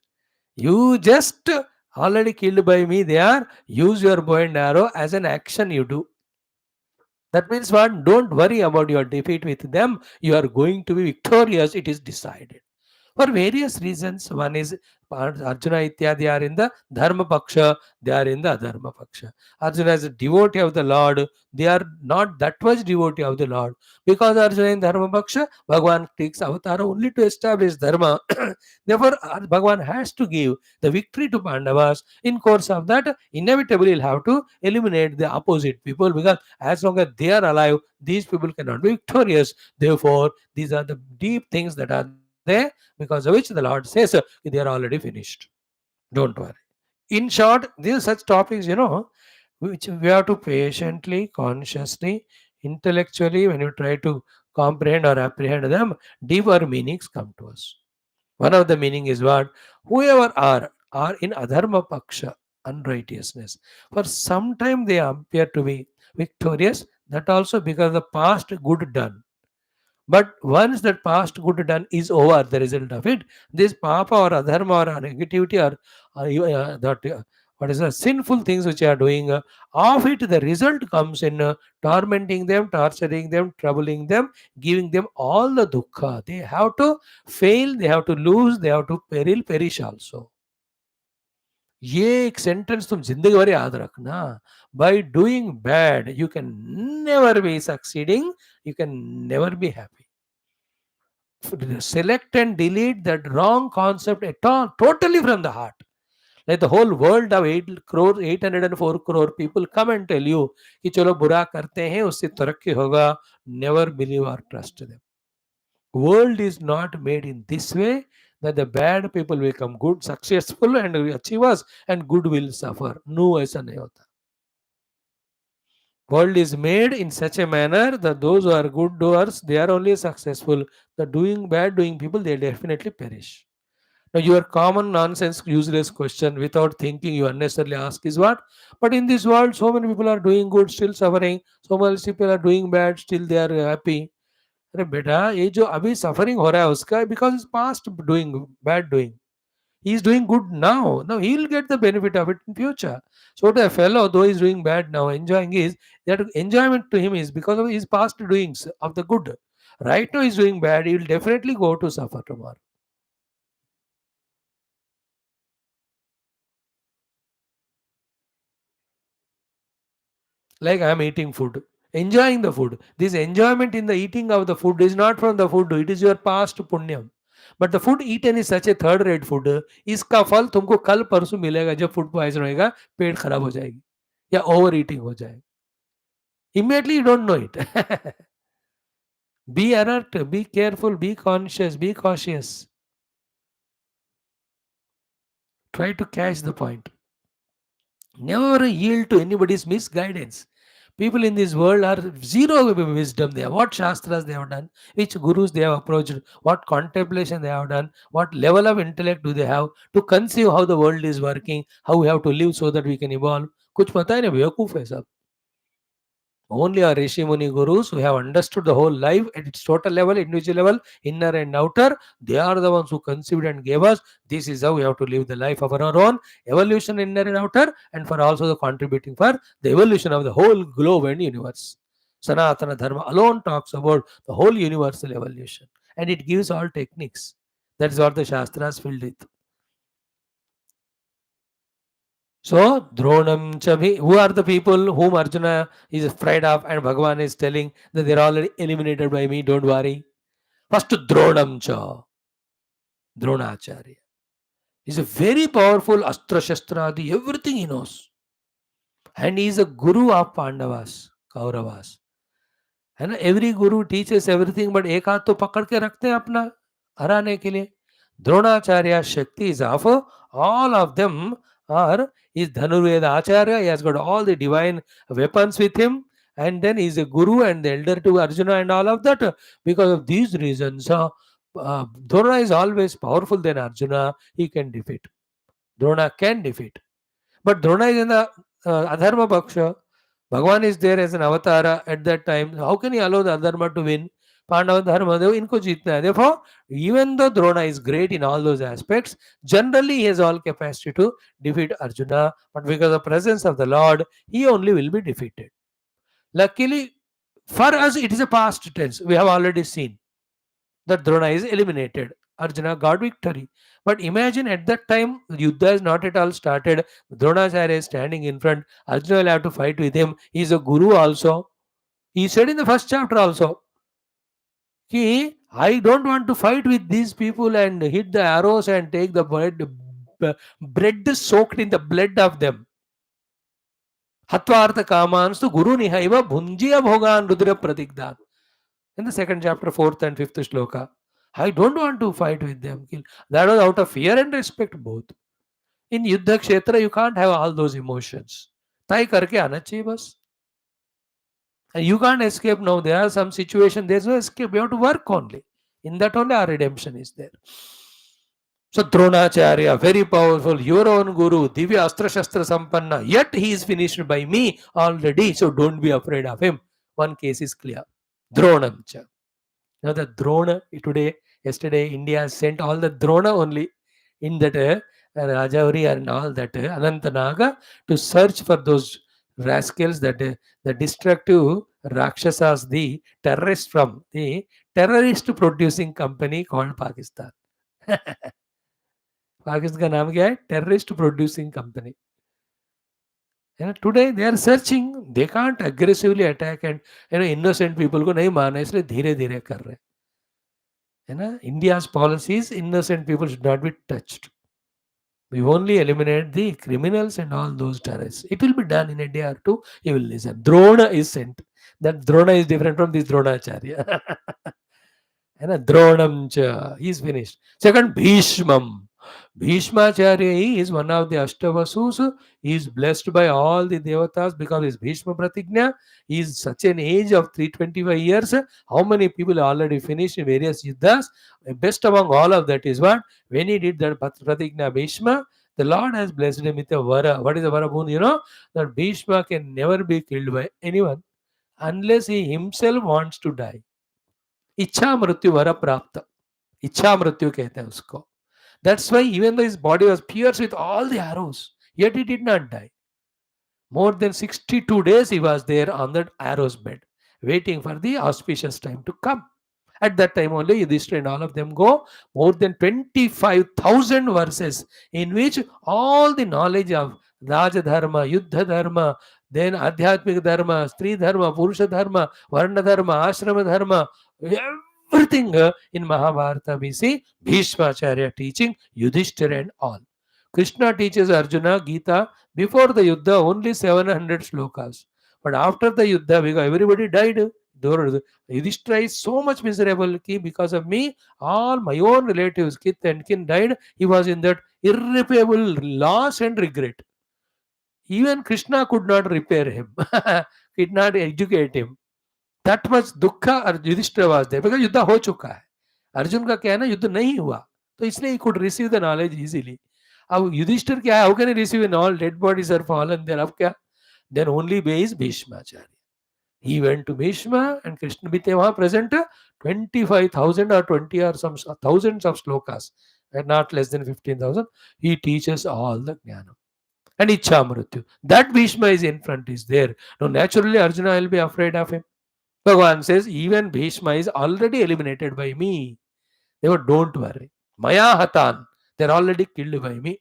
You just already killed by me. They are. Use your bow and arrow as an action you do. That means what? Don't worry about your defeat with them. You are going to be victorious. It is decided. For various reasons. One is Arjuna Ityadi are in the Dharma Paksha, they are in the Adharma Paksha. Arjuna is a devotee of the Lord, they are not that much devotee of the Lord. Because Arjuna in Dharma Paksha, Bhagavan takes avatar only to establish Dharma. Therefore, Bhagavan has to give the victory to Pandavas. In course of that, inevitably he'll have to eliminate the opposite people, because as long as they are alive, these people cannot be victorious. Therefore, these are the deep things that are there, because of which the Lord says they are already finished. Don't worry. In short, these are such topics, which we have to patiently, consciously, intellectually, when you try to comprehend or apprehend them, deeper meanings come to us. One of the meaning is what? Whoever are in adharma paksha, unrighteousness. For some time they appear to be victorious, that also because of the past good done. But once that past good done is over, the result of it, this papa or adharma or negativity or that what is the sinful things which they are doing, of it the result comes in tormenting them, torturing them, troubling them, giving them all the dukkha. They have to fail, they have to lose, they have to perish also. ये एक sentence तुम जिंदगी भर याद रखना. By doing bad, you can never be succeeding, you can never be happy. Select and delete that wrong concept at all, totally from the heart. Like the whole world of 8 crore, 804 crore people come and tell you कि चलो बुरा करते हैं उससे तरक्की होगा. Never believe or trust them. World is not made in this way that the bad people will become good, successful and achievers, and good will suffer. No, ऐसा नहीं होता. World is made in such a manner that those who are good doers, they are only successful. The doing bad doing people, they definitely perish. Now, your common nonsense, useless question without thinking you unnecessarily ask is what? But in this world, so many people are doing good, still suffering. So many people are doing bad, still they are happy. अरे बेटा ये जो अभी suffering हो रहा है उसका because is past doing bad doing he is doing good now he will get the benefit of it in future. So the fellow though he is doing bad now enjoying is that enjoyment to him is because of his past doings of the good. Right now he is doing bad, he will definitely go to suffer tomorrow. Like I am eating food, enjoying the food. This enjoyment in the eating of the food is not from the food, it is your past punyam. But the food eaten is such a third rate food. इसका फल तुमको कल परसों मिलेगा जब food poison होएगा, पेट खराब हो जाएगी या ओवर ईटिंग हो जाएगी. Immediately you don't know it. Be alert, be careful, be conscious, be cautious. Try to catch the point. Never yield to anybody's misguidance. People in this world are zero wisdom. They have what shastras they have done, which gurus they have approached, what contemplation they have done, what level of intellect do they have to conceive how the world is working, how we have to live so that we can evolve. कुछ पता ही नहीं, बेवकूफ है सब. Only our Rishi Muni Gurus who have understood the whole life at its total level, individual level, inner and outer, they are the ones who conceived and gave us. This is how we have to live the life of our own evolution, inner and outer, and for also the contributing for the evolution of the whole globe and universe. Sanatana Dharma alone talks about the whole universal evolution, and it gives all techniques. That is what the Shastras filled with. So, Dronam Chabi, who are the people whom Arjuna is afraid of, and Bhagavan is telling that they're already eliminated by me, don't worry. First, Dronam Cha, Dronacharya. He's a very powerful Astra Shastradi, everything he knows. And he is a guru of Pandavas, Kauravas. है ना, every Guru teachers everything but एक हाथ तो पकड़ के रखते हैं अपना हराने के लिए. द्रोणाचार्य शक्ति is of all of them are is Dhanurveda Acharya. He has got all the divine weapons with him, and then he is a guru and the elder to Arjuna and all of that. Because of these reasons, Drona is always powerful than Arjuna. He can defeat. Drona can defeat. But Drona is in the Adharma Paksha. Bhagavan is there as an avatara at that time. How can he allow the Adharma to win? Pandava Dharma, इनको जीतना है. Therefore, even though Drona is great in all those aspects, generally he has all capacity to defeat Arjuna. But because of the presence of the Lord, he only will be defeated. Luckily, for us, it is a past tense. We have already seen that Drona is eliminated. Arjuna got victory. But imagine at that time, Yuddha is not at all started. Dronacharya is standing in front. Arjuna will have to fight with him. He is a guru also. He said in the first chapter also, I don't want to fight with these people and hit the arrows and take the bread soaked in the blood of them. Hatvartha kamanstu guru nihaiva bhunjiya bhogan rudra pratigdan. In the second chapter, fourth and fifth shloka. I don't want to fight with them. That was out of fear and respect both. In Yuddha Kshetra, you can't have all those emotions. तय करके आना चाहिए बस. And you can't escape now. There are some situations, there's no escape. You have to work only. In that only our redemption is there. So Dronacharya, very powerful, your own guru, Divya Astra Shastra Sampanna. Yet he is finished by me already. So don't be afraid of him. One case is clear. Dronamcha. Now the Drona today, yesterday, India sent all the Drona only in that Rajauri and all that Anantanaga to search for those rascals, that the destructive Rakshasas, the terrorists from the terrorist producing company called Pakistan. Pakistan का नाम क्या है? Terrorist producing company. Today they are searching. They can't aggressively attack and innocent people को नहीं मारना, इसलिए धीरे धीरे कर रहे हैं. India's policies, innocent people should not be touched. We only eliminate the criminals and all those terrorists. It will be done in a day or two. You will listen. Drona is sent. That Drona is different from this Dronacharya. Dronam cha. He's finished. Second, Bhishmam. Bhishmacharya he is one of the Ashtavasus. He is blessed by all the devatas because his Bhishma Pratigna. He is such an age of 325 years. How many people already finished in various yuddhas? Best among all of that is what? When he did that Pratigna Bhishma, the Lord has blessed him with a Vara. What is a Vara boon? That Bhishma can never be killed by anyone unless he himself wants to die. इच्छा मृत्यु वर प्राप्त इच्छा मृत्यु कहते हैं उसको. That's why even though his body was pierced with all the arrows, yet he did not die. More than 62 days he was there on that arrow's bed, waiting for the auspicious time to come. At that time only Yudhishthira and all of them go. More than 25,000 verses in which all the knowledge of Raja Dharma, Yuddha Dharma, then Adhyatmik Dharma, Stri Dharma, Purusha Dharma, Varna Dharma, Ashrama Dharma, everything in Mahabharata we see Bhishmacharya teaching Yudhishthira and all. Krishna teaches Arjuna Geetha before the Yuddha only 700 shlokas. But after the Yuddha, because everybody died, Yudhishthira is so much miserable because of me, all my own relatives, kith and kin died. He was in that irreparable loss and regret. Even Krishna could not repair him, could not educate him. That much दुखा Yudhishthir was there because युद्ध हो चुका है. अर्जुन का क्या है ना, युद्ध नहीं हुआ तो इसलिए he could receive the knowledge easily. अब युधिष्ठिर क्या है, how can he receive in all dead bodies are fallen there? अब क्या? Then only way is Bhishmacharya. He went to Bhishma and Krishna भी थे वहाँ present. 25,000 or 20 or some thousands of shlokas and not less than 15,000. He teaches all the jnana and Ichha Mrityu. That Bhishma is in front, is there. Now naturally Arjuna will be afraid of him. Bhagavan says, even Bhishma is already eliminated by me. They don't worry. Maya hatan. They're already killed by me.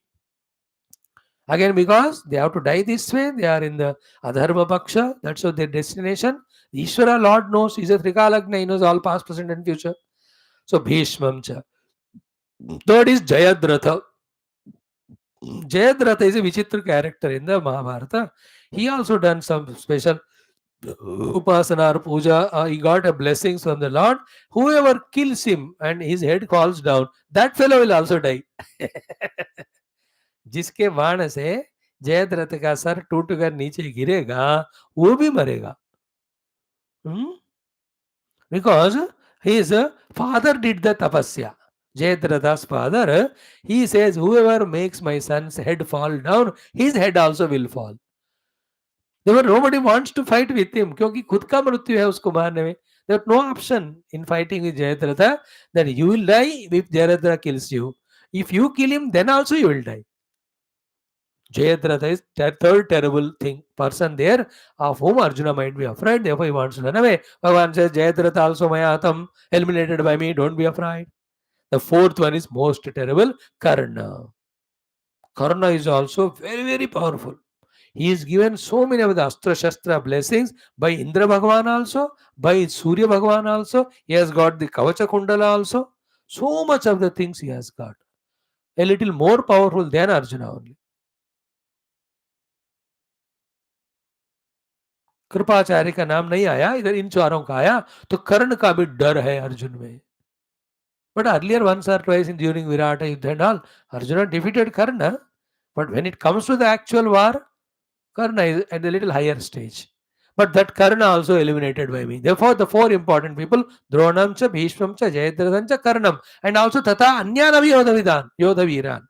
Again, because they have to die this way, they are in the Adharma Paksha. That's what their destination. Ishvara, Lord knows. He's a Trikalagna. He knows all past, present, and future. So, Bhishmam cha. Third is Jayadratha. Jayadratha is a Vichitra character in the Mahabharata. He also done some special upasana or puja. He got a blessings from the Lord. Whoever kills him and his head falls down, that fellow will also die. जिसके बाण से जयद्रथ का sir टूटकर नीचे गिरेगा वो भी मरेगा. Because his father did the tapasya. Jayadratha's father, he says, whoever makes my son's head fall down, his head also will fall. Therefore, nobody wants to fight with him क्योंकि खुद का मृत्यु है उसको मारने में. There is no option in fighting with Jayadratha that you will die if Jayadratha kills you. If you kill him, then also you will die. Jayadratha is third terrible person there of whom Arjuna might be afraid. Therefore, he wants to run away. Bhagavan says, Jayadratha also mayatam, eliminated by me, don't be afraid. The fourth one is most terrible, Karna. Karna is also very, very powerful. He is given so many of the Astra Shastra blessings by Indra Bhagavan also, by Surya Bhagavan also. He has got the Kavacha Kundala also. So much of the things he has got. A little more powerful than Arjuna only. Kripacharya का नाम नहीं आया इधर, इन चारों का आया तो कर्ण का भी डर है अर्जुन में. But earlier once or twice in during Virata Yuddha and all, Arjuna defeated Karna. But when it comes to the actual war, Karna is at a little higher stage. But that Karna also eliminated by me. Therefore, the four important people, Dronam cha, Bhishmam cha, Jayadrathan cha, Karnam, and also Tata Anyanavi Yodhaviran.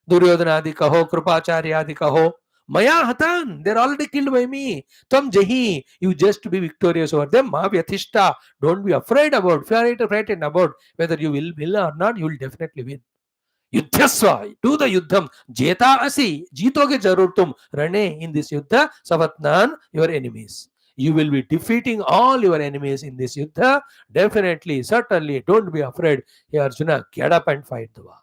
Duryodhanadi kaho, Krupacharya kaho, Maya hatan, they're already killed by me. Tam jahi, you just be victorious over them. Ma vyathishta, don't be afraid about, frightened about whether you will or not, you will definitely win. Yuddhasva, do the yuddham. Jeta asi, jeetoge jarur tum. Rane in this yuddha, savatnan, your enemies. You will be defeating all your enemies in this yuddha. Definitely, certainly, don't be afraid. Hey Arjuna, get up and fight the war.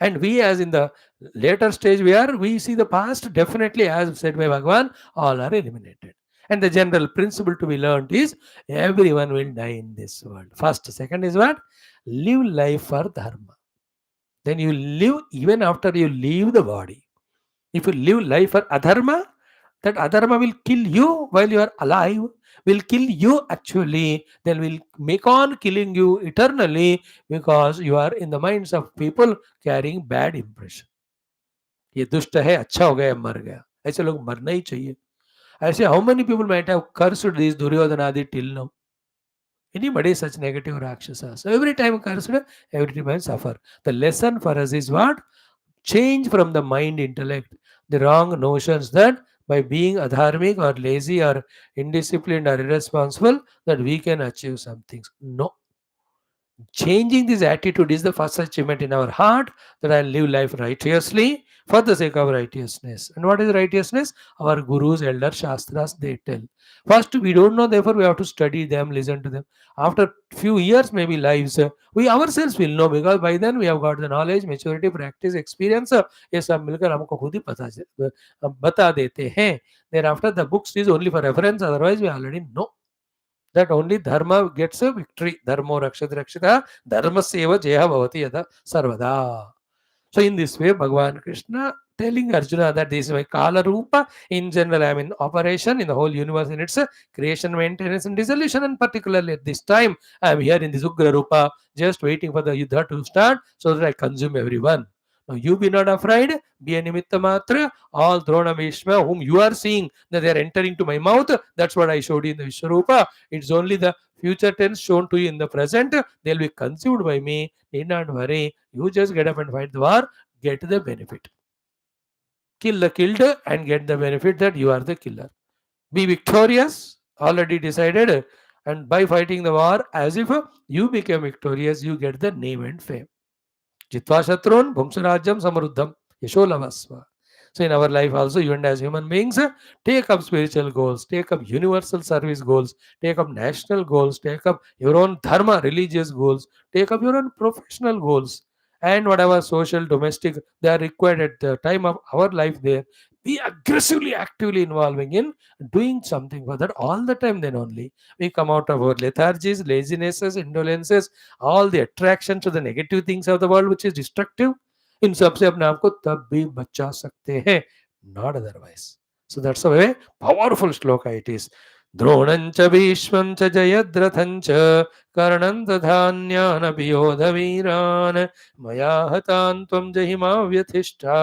And we, as in the later stage where we see the past, definitely, as said by Bhagavan, all are eliminated. And the general principle to be learned is everyone will die in this world. First, second is what? Live life for dharma. Then you live even after you leave the body. If you live life for adharma, that adharma will kill you while you are alive, will kill you actually, then will make on killing you eternally because you are in the minds of people carrying bad impression. ये दुष्ट है अच्छा हो गया मर गया ऐसे लोग मरना ही चाहिए ऐसे how many people might have cursed these duryodhanadi till now anybody such negative rakshasa so every time cursed every time suffer the lesson for us is what change from the mind intellect the wrong notions that by being adharmic or lazy or indisciplined or irresponsible that we can achieve some things no changing this attitude is the first achievement in our heart that I live life righteously for the sake of righteousness. And what is righteousness? Our gurus, elders, shastras, they tell. First, we don't know, therefore, we have to study them, listen to them. After few years, maybe lives, we ourselves will know because by then we have got the knowledge, maturity, practice, experience. ये सब मिलकर हमको खुद ही बता देते हैं. Thereafter, the books is only for reference, otherwise, we already know that only dharma gets a victory. Dharmo rakshati rakshita, dharmasya jaya bhavati yada sarvada. So in this way, Bhagavan Krishna telling Arjuna that this is my Kala Rupa. In general, I am in operation in the whole universe in its creation, maintenance, and dissolution. And particularly at this time, I am here in this Ugra Rupa, just waiting for the Yuddha to start so that I consume everyone. Now you be not afraid, be a nimitta matra, all Drona Bhishma, whom you are seeing that they are entering to my mouth. That's what I showed you in the Vishwarupa. It's only the future tense shown to you in the present. They'll be consumed by me. Need not worry. You just get up and fight the war, get the benefit. Kill the killed and get the benefit that you are the killer. Be victorious, already decided, and by fighting the war, as if you became victorious, you get the name and fame. Jitva Shatrun, Bhumsarajam Samaruddham, Yasholavasva. So in our life also, even as human beings, take up spiritual goals, take up universal service goals, take up national goals, take up your own dharma, religious goals, take up your own professional goals, and whatever social, domestic they are required at the time of our life there. Be aggressively, actively involving in doing something for that all the time. Then only we come out of our lethargies, lazinesses, indolences, all the attraction to the negative things of the world which is destructive इन सब से अपने आप को तब भी बचा सकते हैं not otherwise so that's a very powerful shloka it is द्रोणं च भीष्मं च जयद्रथं च कर्णं दधान्यानभियोधवीरान् मया हतान् त्वं जहिमा व्यथिष्ठा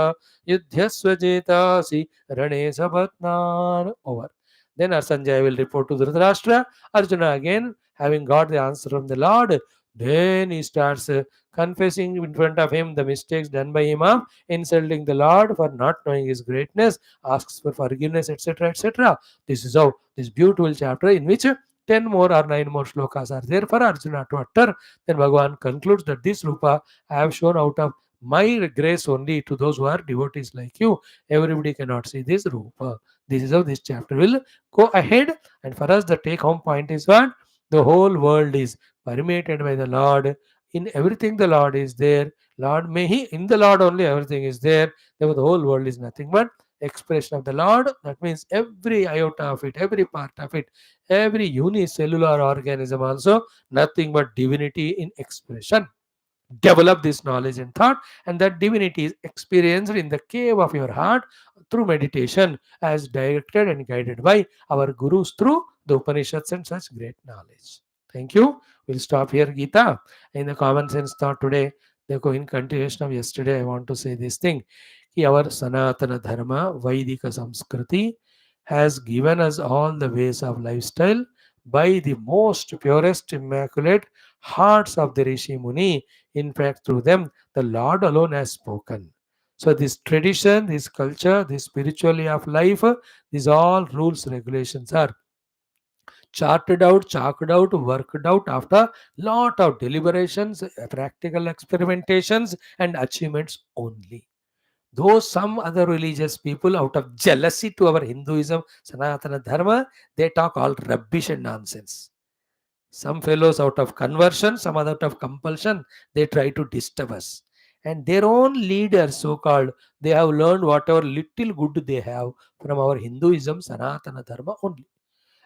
युध्यस्व जेतासि रणे सपत्नान् over then Sanjay will report to Dhritarashtra Arjuna again having got the answer from the Lord then he starts confessing in front of him the mistakes done by him of insulting the Lord for not knowing his greatness, asks for forgiveness, etc. etc. This is how this beautiful chapter in which 10 more or 9 more shlokas are there for Arjuna to utter. Then Bhagavan concludes that this Rupa I have shown out of my grace only to those who are devotees like you. Everybody cannot see this Rupa. This is how this chapter will go ahead. And for us, the take home point is what? The whole world is permeated by the Lord in everything the Lord is there. Lord may He in the Lord only everything is there. Therefore, the whole world is nothing but expression of the Lord. That means every iota of it, every part of it, every unicellular organism also nothing but divinity in expression. Develop this knowledge and thought, and that divinity is experienced in the cave of your heart through meditation, as directed and guided by our gurus through the Upanishads and such great knowledge. Thank you. We'll stop here, Geetha. In the common sense thought today, in continuation of yesterday, I want to say this thing. Ki our Sanatana Dharma, Vaidika Samskriti, has given us all the ways of lifestyle by the most purest, immaculate hearts of the Rishi Muni. In fact, through them, the Lord alone has spoken. So, this tradition, this culture, this spirituality of life, these all rules, regulations are charted out, chalked out, worked out after lot of deliberations, practical experimentations, and achievements only. Though some other religious people, out of jealousy to our Hinduism, Sanatana Dharma, they talk all rubbish and nonsense. Some fellows out of conversion, some other out of compulsion, they try to disturb us. And their own leaders, so called, they have learned whatever little good they have from our Hinduism, Sanatana Dharma only.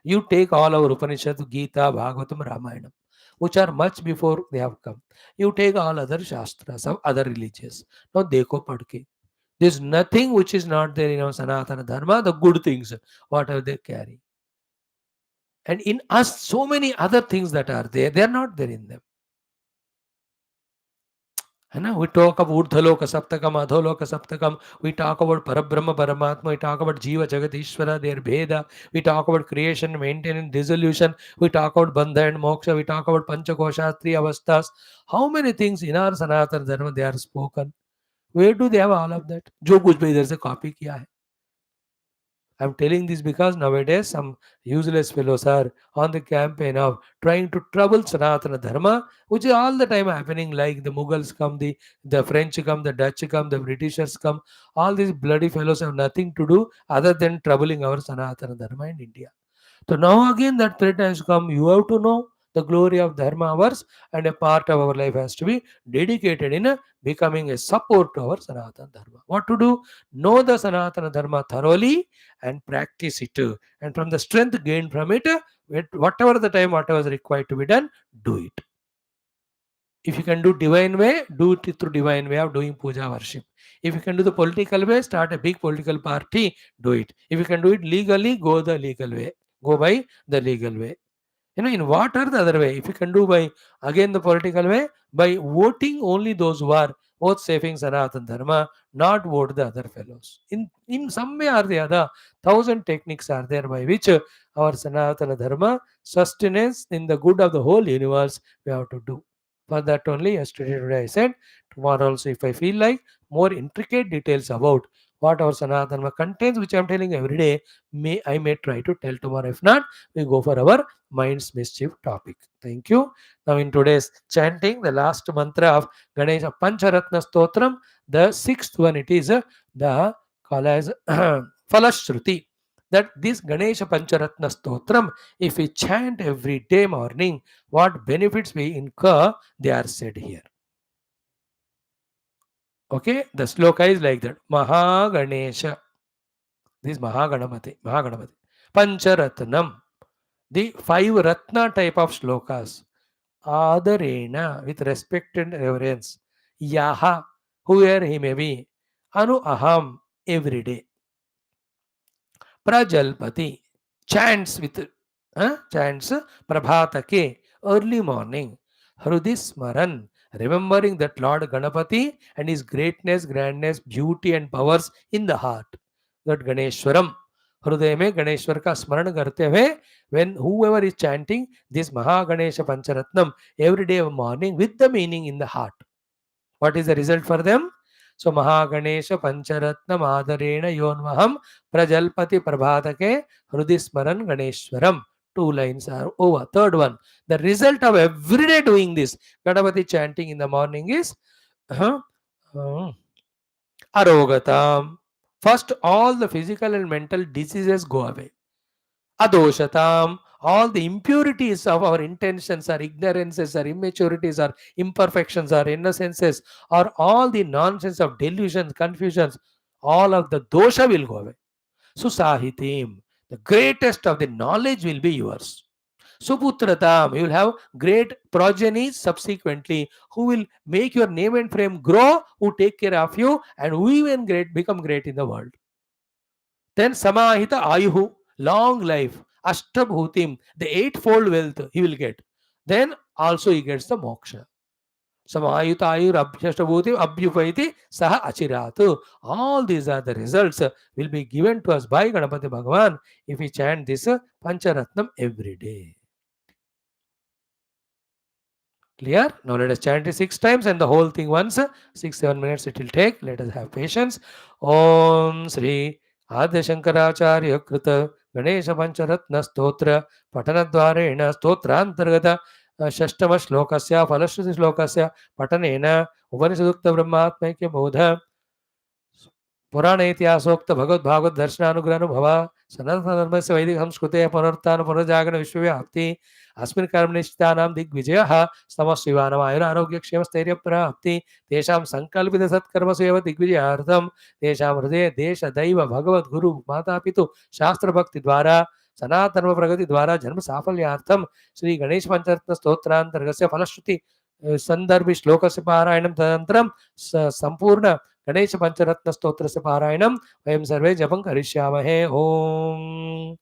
You take all our Upanishads, Geetha, Bhagavatam, Ramayana, which are much before they have come. You take all other Shastras of other religions. Now, dekho padke. There's nothing which is not there in our Sanatana Dharma, the good things, whatever they carry. And in us, so many other things that are there, they are not there in them. And we talk about Urdhaloka Saptakam, Adholoka Saptakam, we talk about Parabrahma Paramatma, we talk about Jiva Jagat Ishvara, their Bheda, we talk about creation, maintenance, dissolution, we talk about Bandha and Moksha, we talk about Panchakosha, three avasthas. How many things in our Sanatana Dharma they are spoken? Where do they have all of that? Jo kuch bhi idhar se copy kiya hai. I'm telling this because nowadays some useless fellows are on the campaign of trying to trouble Sanatana Dharma, which is all the time happening. Like the Mughals come, the French come, the Dutch come, the Britishers come. All these bloody fellows have nothing to do other than troubling our Sanatana Dharma in India. So now again that threat has come. You have to know the glory of Dharma ours, and a part of our life has to be dedicated in becoming a support to our Sanatana Dharma. What to do? Know the Sanatana Dharma thoroughly and practice it. And from the strength gained from it, whatever the time, whatever is required to be done, do it. If you can do divine way, do it through divine way of doing puja worship. If you can do the political way, start a big political party, do it. If you can do it legally, go the legal way. Go by the legal way. In what are the other way? If you can do by again the political way, by voting only those who are both saving Sanatana Dharma, not vote the other fellows. In some way or the other, thousand techniques are there by which our Sanatana Dharma sustenance in the good of the whole universe we have to do. For that only yesterday today I said, tomorrow also if I feel like more intricate details about what our Sanatana Dharma contains, which I am telling every day, I may try to tell tomorrow. If not, we go for our mind's mischief topic. Thank you. Now in today's chanting, the last mantra of Ganesha Pancharatna Stotram, the sixth one, it is the call as Phala Shruthi. That this Ganesha Pancharatna Stotram, if we chant every day morning, what benefits we incur, they are said here. Okay, the sloka is like that. Mahaganesha. This Mahaganapati. Pancharatnam. The five Ratna type of slokas. Adarena, with respect and reverence. Yaha, whoever he may be. Anu aham, every day. Prajalpati, chants with chants Prabhatake, early morning. Hrudismaran, remembering that Lord Ganapati and his greatness, grandness, beauty and powers in the heart. That Ganeshwaram. हृदय में गणेश्वर का स्मरण करते हुए when whoever is chanting this Mahaganesha Pancharatnam every day of morning with the meaning in the heart. What is the result for them? So Mahaganesha Pancharatnam Adarena Yonvaham Prajalpati Prabhatake Hrudismaran Ganeshwaram. Two lines are over. Third one. The result of every day doing this Ganapati chanting in the morning is Arogatam. First, all the physical and mental diseases go away. Adoshatam, all the impurities of our intentions or ignorances or immaturities or imperfections or innocences or all the nonsense of delusions, confusions, all of the dosha will go away. Susahitim, the greatest of the knowledge will be yours. Suputratam, you will have great progeny subsequently who will make your name and fame grow, who take care of you, and who even become great in the world. Then Samahita Ayuhu, long life. Ashtabhutim, the eightfold wealth he will get. Then also he gets the moksha. Samahita Ayur Abhyashtabhutim Abhyupaiti Saha Achiratu. All these are the results will be given to us by Ganapati Bhagavan if we chant this Pancharatnam every day. Clear? Now let us chant it 6 times and the whole thing once. 6-7 minutes it will take. Let us have patience. Om Sri Adya Shankaracharya Krita Ganesha Pancharatna Stotra Patanadvarena Stotrantargata Shashtama Shlokasya Phalashruti Shlokasya Patanena Upanishadukta Brahmatmaikya Bodha पुराण इतिहासोक्त भगवद भागवत दर्शनानुग्रह सनातन धर्म से वैदिक संस्कृते पुनरुत्थान पुनर्जागरण विश्वव्याप्ति अस्मिन् कर्म निश्चितानां दिग्विजयः समस्विवानां आयुरारोग्य क्षेम स्थैर्य प्राप्ति तेषां संकल्पित सत्कर्मसु एव दिग्विजयार्थं तेषां हृदये देश दैव भगवद गुरु माता पितु शास्त्र भक्ति द्वारा सनातन प्रगति द्वारा जन्म साफल्यार्थम श्री गणेश पंचरत्न स्तोत्रांतर्गस्य फलश्रुति संदर्भ श्लोक से पारायणं तदनन्तरं संपूर्ण गणेश पंचरत्न स्तोत्र से पारायणं वयं सर्वे जपं करिष्यामहे। ओम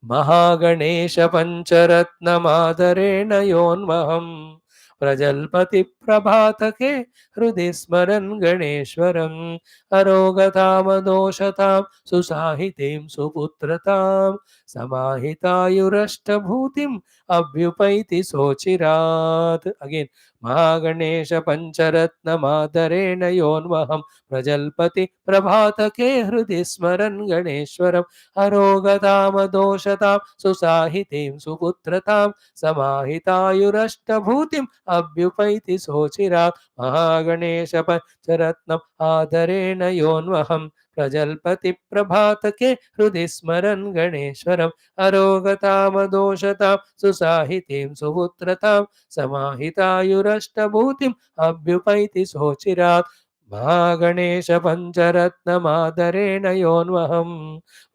महागणेश पंचरत्नमादरेण योन्महम् प्रजल्पति प्रभातके हृदि स्मरन् गणेश्वरम् अरोगतामदोषतां सुसाहितीं सुपुत्रतां समाहितायुरष्टभूतिम् अभ्युपैति सोचिरात्। अगेन महागणेश पंचरत्नमादरेण योन्वहं प्रजल्पति प्रभातके हृदि स्मरन् गणेश्वरम् अरोगतामदोषतां सुसाहितीं सुपुत्रतां समाहितायुरष्टभूतिम् अभ्युपैति सोचिरात्। महागणेश पंचरत्नम् आदरेण योन्वहं प्रजल्पति प्रभातके हृदि स्मरन् गणेश्वरम् अरोगतामदोषतां सुसाहितीं सुपुत्रतां समाहितायुरष्टभूतिम् अभ्युपैति सोचिरात्। महागणेश पंचरत्नमादरेण योन्वहं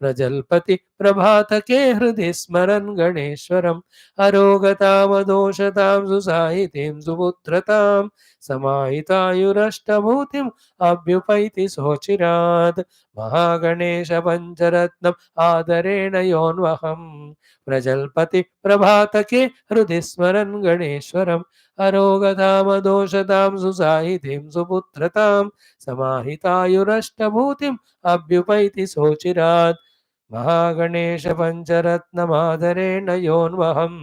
प्रजल्पति प्रभातके हृदि स्मरन् गणेश्वरम् अरोगतामदोषतां सुसाहितीं सुपुत्रतां समाहितायुरष्टभूतिम् अभ्युपैति सोचिरात्। महागणेश पंचरत्नम् आदरेण योन्वहं प्रजल्पति प्रभातके हृदि स्मरन् गणेश्वरम् अरोगतामदोषतां सुसाहितीं सुपुत्रतां समाहितायुरष्टभूतिम् अभ्युपैति सोचिरात्। महागणेश पंचरत्नमादरेण योन्वहं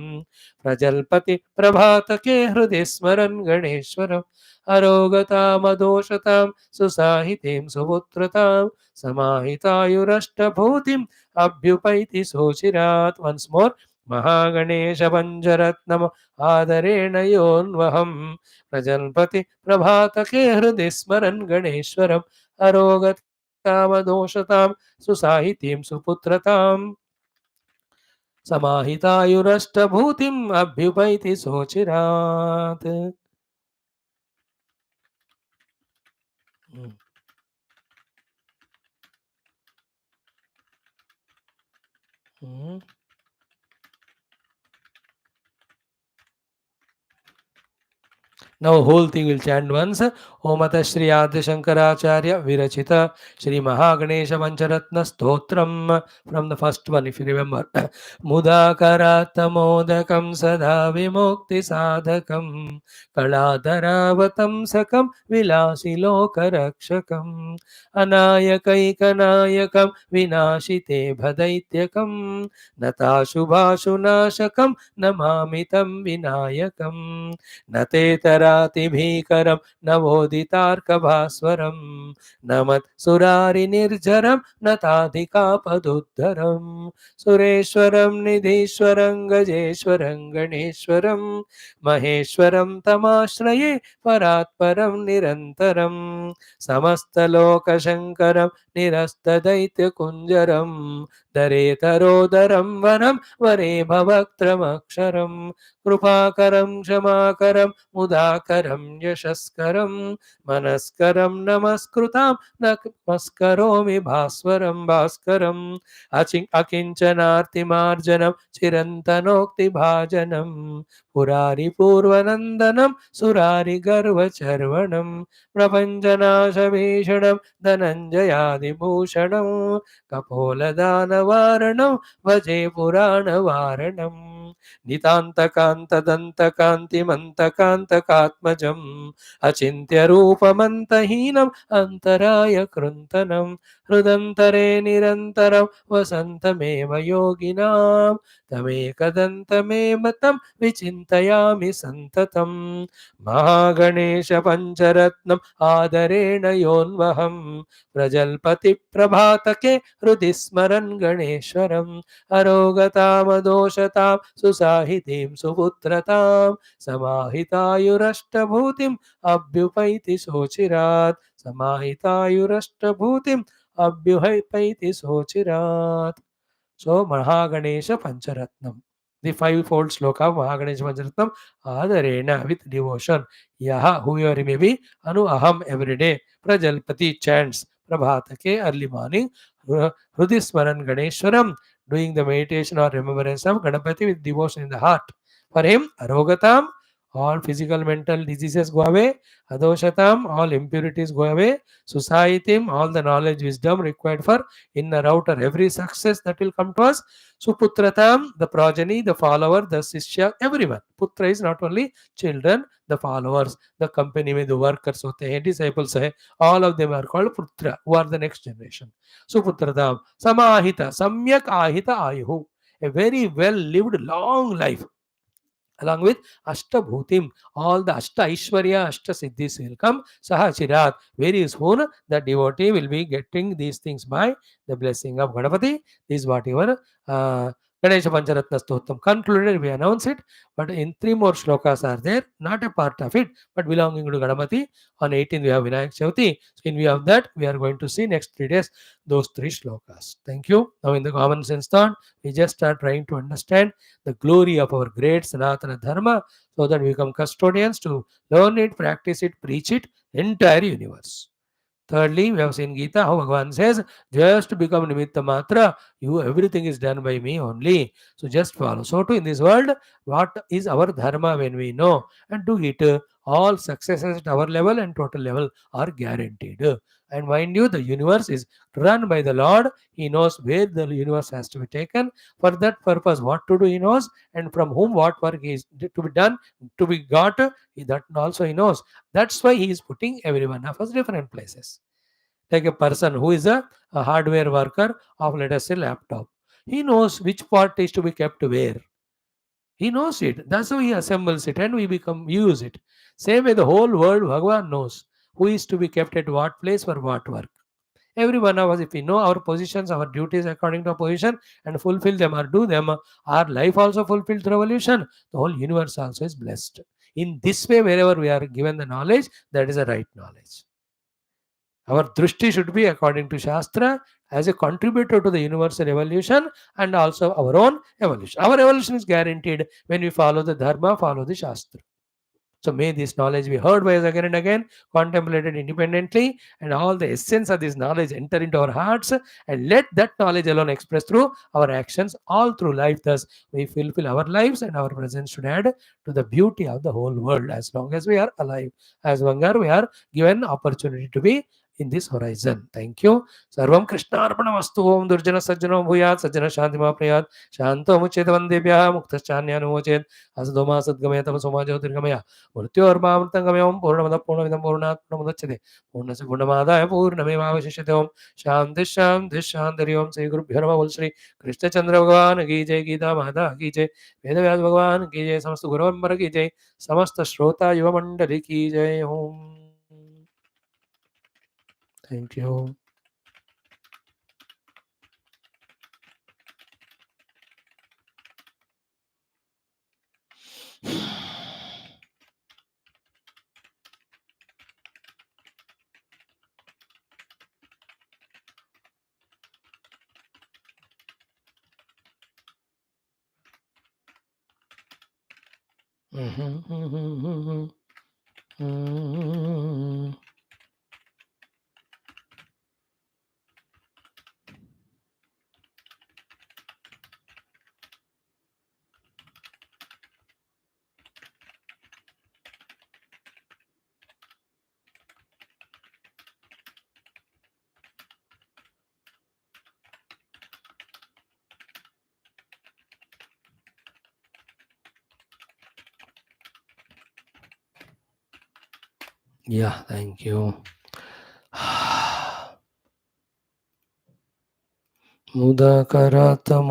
प्रजल्पति प्रभातके हृदि स्मरन् गणेश्वरम् अरोगतामदोषतां सुसाहितीं सुपुत्रतां समाहितायुरष्टभूतिम् अभ्युपैति सोचिरात्। वन्स मोर महागणेश पंचरत्नम् आदरेण योन्वहं प्रजल्पति प्रभातके हृदि स्मरन् गणेश्वरम् अरोगतामदोषतां सुसाहितीं सुपुत्रतां समाहितायुरष्टभूतिम् अभ्युपैति सोचिरात्। Now whole thing will chant once. Om Ata Shri Adi Shankaracharya Virachita Shri Mahaganesha Pancharatna Stotram. From the first one, if you remember. Mudakarata sada vimukti sadhakam Kaladharavatam sakam vilasi lokarakshakam Anayakaikanayakam vinashite bhadaityakam Natashubhashunashakam namamitam vinayakam नतेतरातिभीकरं नवोदितार्कभास्वरं नमत्सुरारिनिर्झरं नताधिकापदुद्धरं सुरेश्वरं निधीश्वरं गजेश्वरं गणेश्वरं महेश्वरं तमाश्रये परात्परं निरन्तरं समस्तलोकशङ्करं निरस्तदैत्यकुञ्जरं दरेतरोदरं वनं वरे भवक्त्रमक्षरं कृपाकरं क्षमाकरं मुदाकरं यशस्करं मनस्करं नमस्कृतां नमस्करोमि भास्वरं भास्करम् अकिञ्चनार्तिमार्जनं चिरन्तनोक्तिभाजनं पुरारिपूर्वनन्दनं सुरारिगर्वचर्वणं प्रपञ्चनाशभीषणं धनञ्जयादिभूषणं कपोलदानवारणं भजे पुराणवारणम् नितान्तकान्तदन्तकान्तिमन्तकान्तकात्मजम् अचिन्त्यरूपमन्तहीनम् अन्तराय कृन्तनं हृदन्तरे निरन्तरं वसन्तमेव योगिनां तमेकदन्तमेव तं विचिन्तयामि सन्ततं महागणेश पंचरत्नम् आदरेण योन्वहं प्रजल्पति प्रभातके हृदि स्मरन् गणेश्वरम् अरोगतामदोषतां सुसाहितीं सुपुत्रतां समाहितायुरष्टभूतिम् अभ्युपैति सोचिरात् समाहितायुरष्टभूतिम् अभ्युपैति सोचिरात्. So Mahaganesha Pancharatnam. The fivefold sloka of Mahaganesha Pancharatnam Adarena with devotion. Yaha, whoever may be, Anu Aham every day. Prajalpati chants Prabhatake early morning. Hrudismaran Ganeshwaram doing the meditation or remembrance of Ganapati with devotion in the heart. For him, arogatam, all physical mental diseases go away, adoshatam, all impurities go away, susayitim, all the knowledge wisdom required for inner outer every success that will come to us. Suputratam, the progeny, the follower, the sishya, everyone. Putra is not only children, the followers, the company में the workers होते हैं, disciples हैं, all of them are called putra, who are the next generation. Suputratam, samahita, samyak ahita ayuhu, a very well lived long life along with Ashtabhutim, all the Ashta Aishwarya, Ashta Siddhis will come. Sahachirat, very soon the devotee will be getting these things by the blessing of Ganapati. This is whatever Ganesha Pancharatna Stotram concluded. We announce it, but in three more shlokas are there, not a part of it, but belonging to Ganapati. On 18th, we have Vinayak Chavati. So, in view of that, we are going to see next 3 days those three shlokas. Thank you. Now, in the common sense thought, we just start trying to understand the glory of our great Sanatana Dharma so that we become custodians to learn it, practice it, preach it, entire universe. Thirdly, we have seen Geetha, how Bhagavan says, just to become Nimitta Matra, you everything is done by me only. So just follow. So too in this world, what is our dharma when we know and do it, all successes at our level and total level are guaranteed. And mind you, the universe is run by the Lord. He knows where the universe has to be taken. For that purpose, what to do He knows, and from whom what work is to be done, to be got, that also He knows. That's why He is putting every one of us different places. Like a person who is a hardware worker of, let us say, laptop. He knows which part is to be kept where. He knows it. That's how he assembles it and we become use it. Same way the whole world, Bhagavan knows who is to be kept at what place for what work. Every one of us, if we know our positions, our duties according to our position and fulfill them or do them, our life also fulfilled through evolution. The whole universe also is blessed. In this way, wherever we are given the knowledge, that is the right knowledge. Our drishti should be according to Shastra as a contributor to the universal evolution and also our own evolution. Our evolution is guaranteed when we follow the Dharma, follow the Shastra. So may this knowledge be heard by us again and again, contemplated independently, and all the essence of this knowledge enter into our hearts, and let that knowledge alone express through our actions all through life. Thus, we fulfill our lives, and our presence should add to the beauty of the whole world as long as we are alive, as long as we are given opportunity to be in this horizon. Thank you. Sarvam Krishna Arpanamastu. Om Durjana Sajjano Bhuyat Sajjana Shantima Prayat Shanto Muchet Vandebhya Muktaschanyanu Asdoma Sadgamaya Tamasoma Jyotirgamaya मृत्योर्मामृतंगमयं पूर्णमदः पूर्णमिदं पूर्णात् पूर्णमुदच्यते पूर्णस्य पूर्णमादाय पूर्णमेवावशिष्यते ओम शांति शांति शांति ओम श्री गुरुभ्यो नमः बोल श्री कृष्णचंद्र भगवान की जय गीता माता की जय वेदव्यास भगवान की जय समस्त गुरुवंबर की जय समस्त श्रोता युव मंडली की जय Om thank you Yeah, thank you. Mudakaratam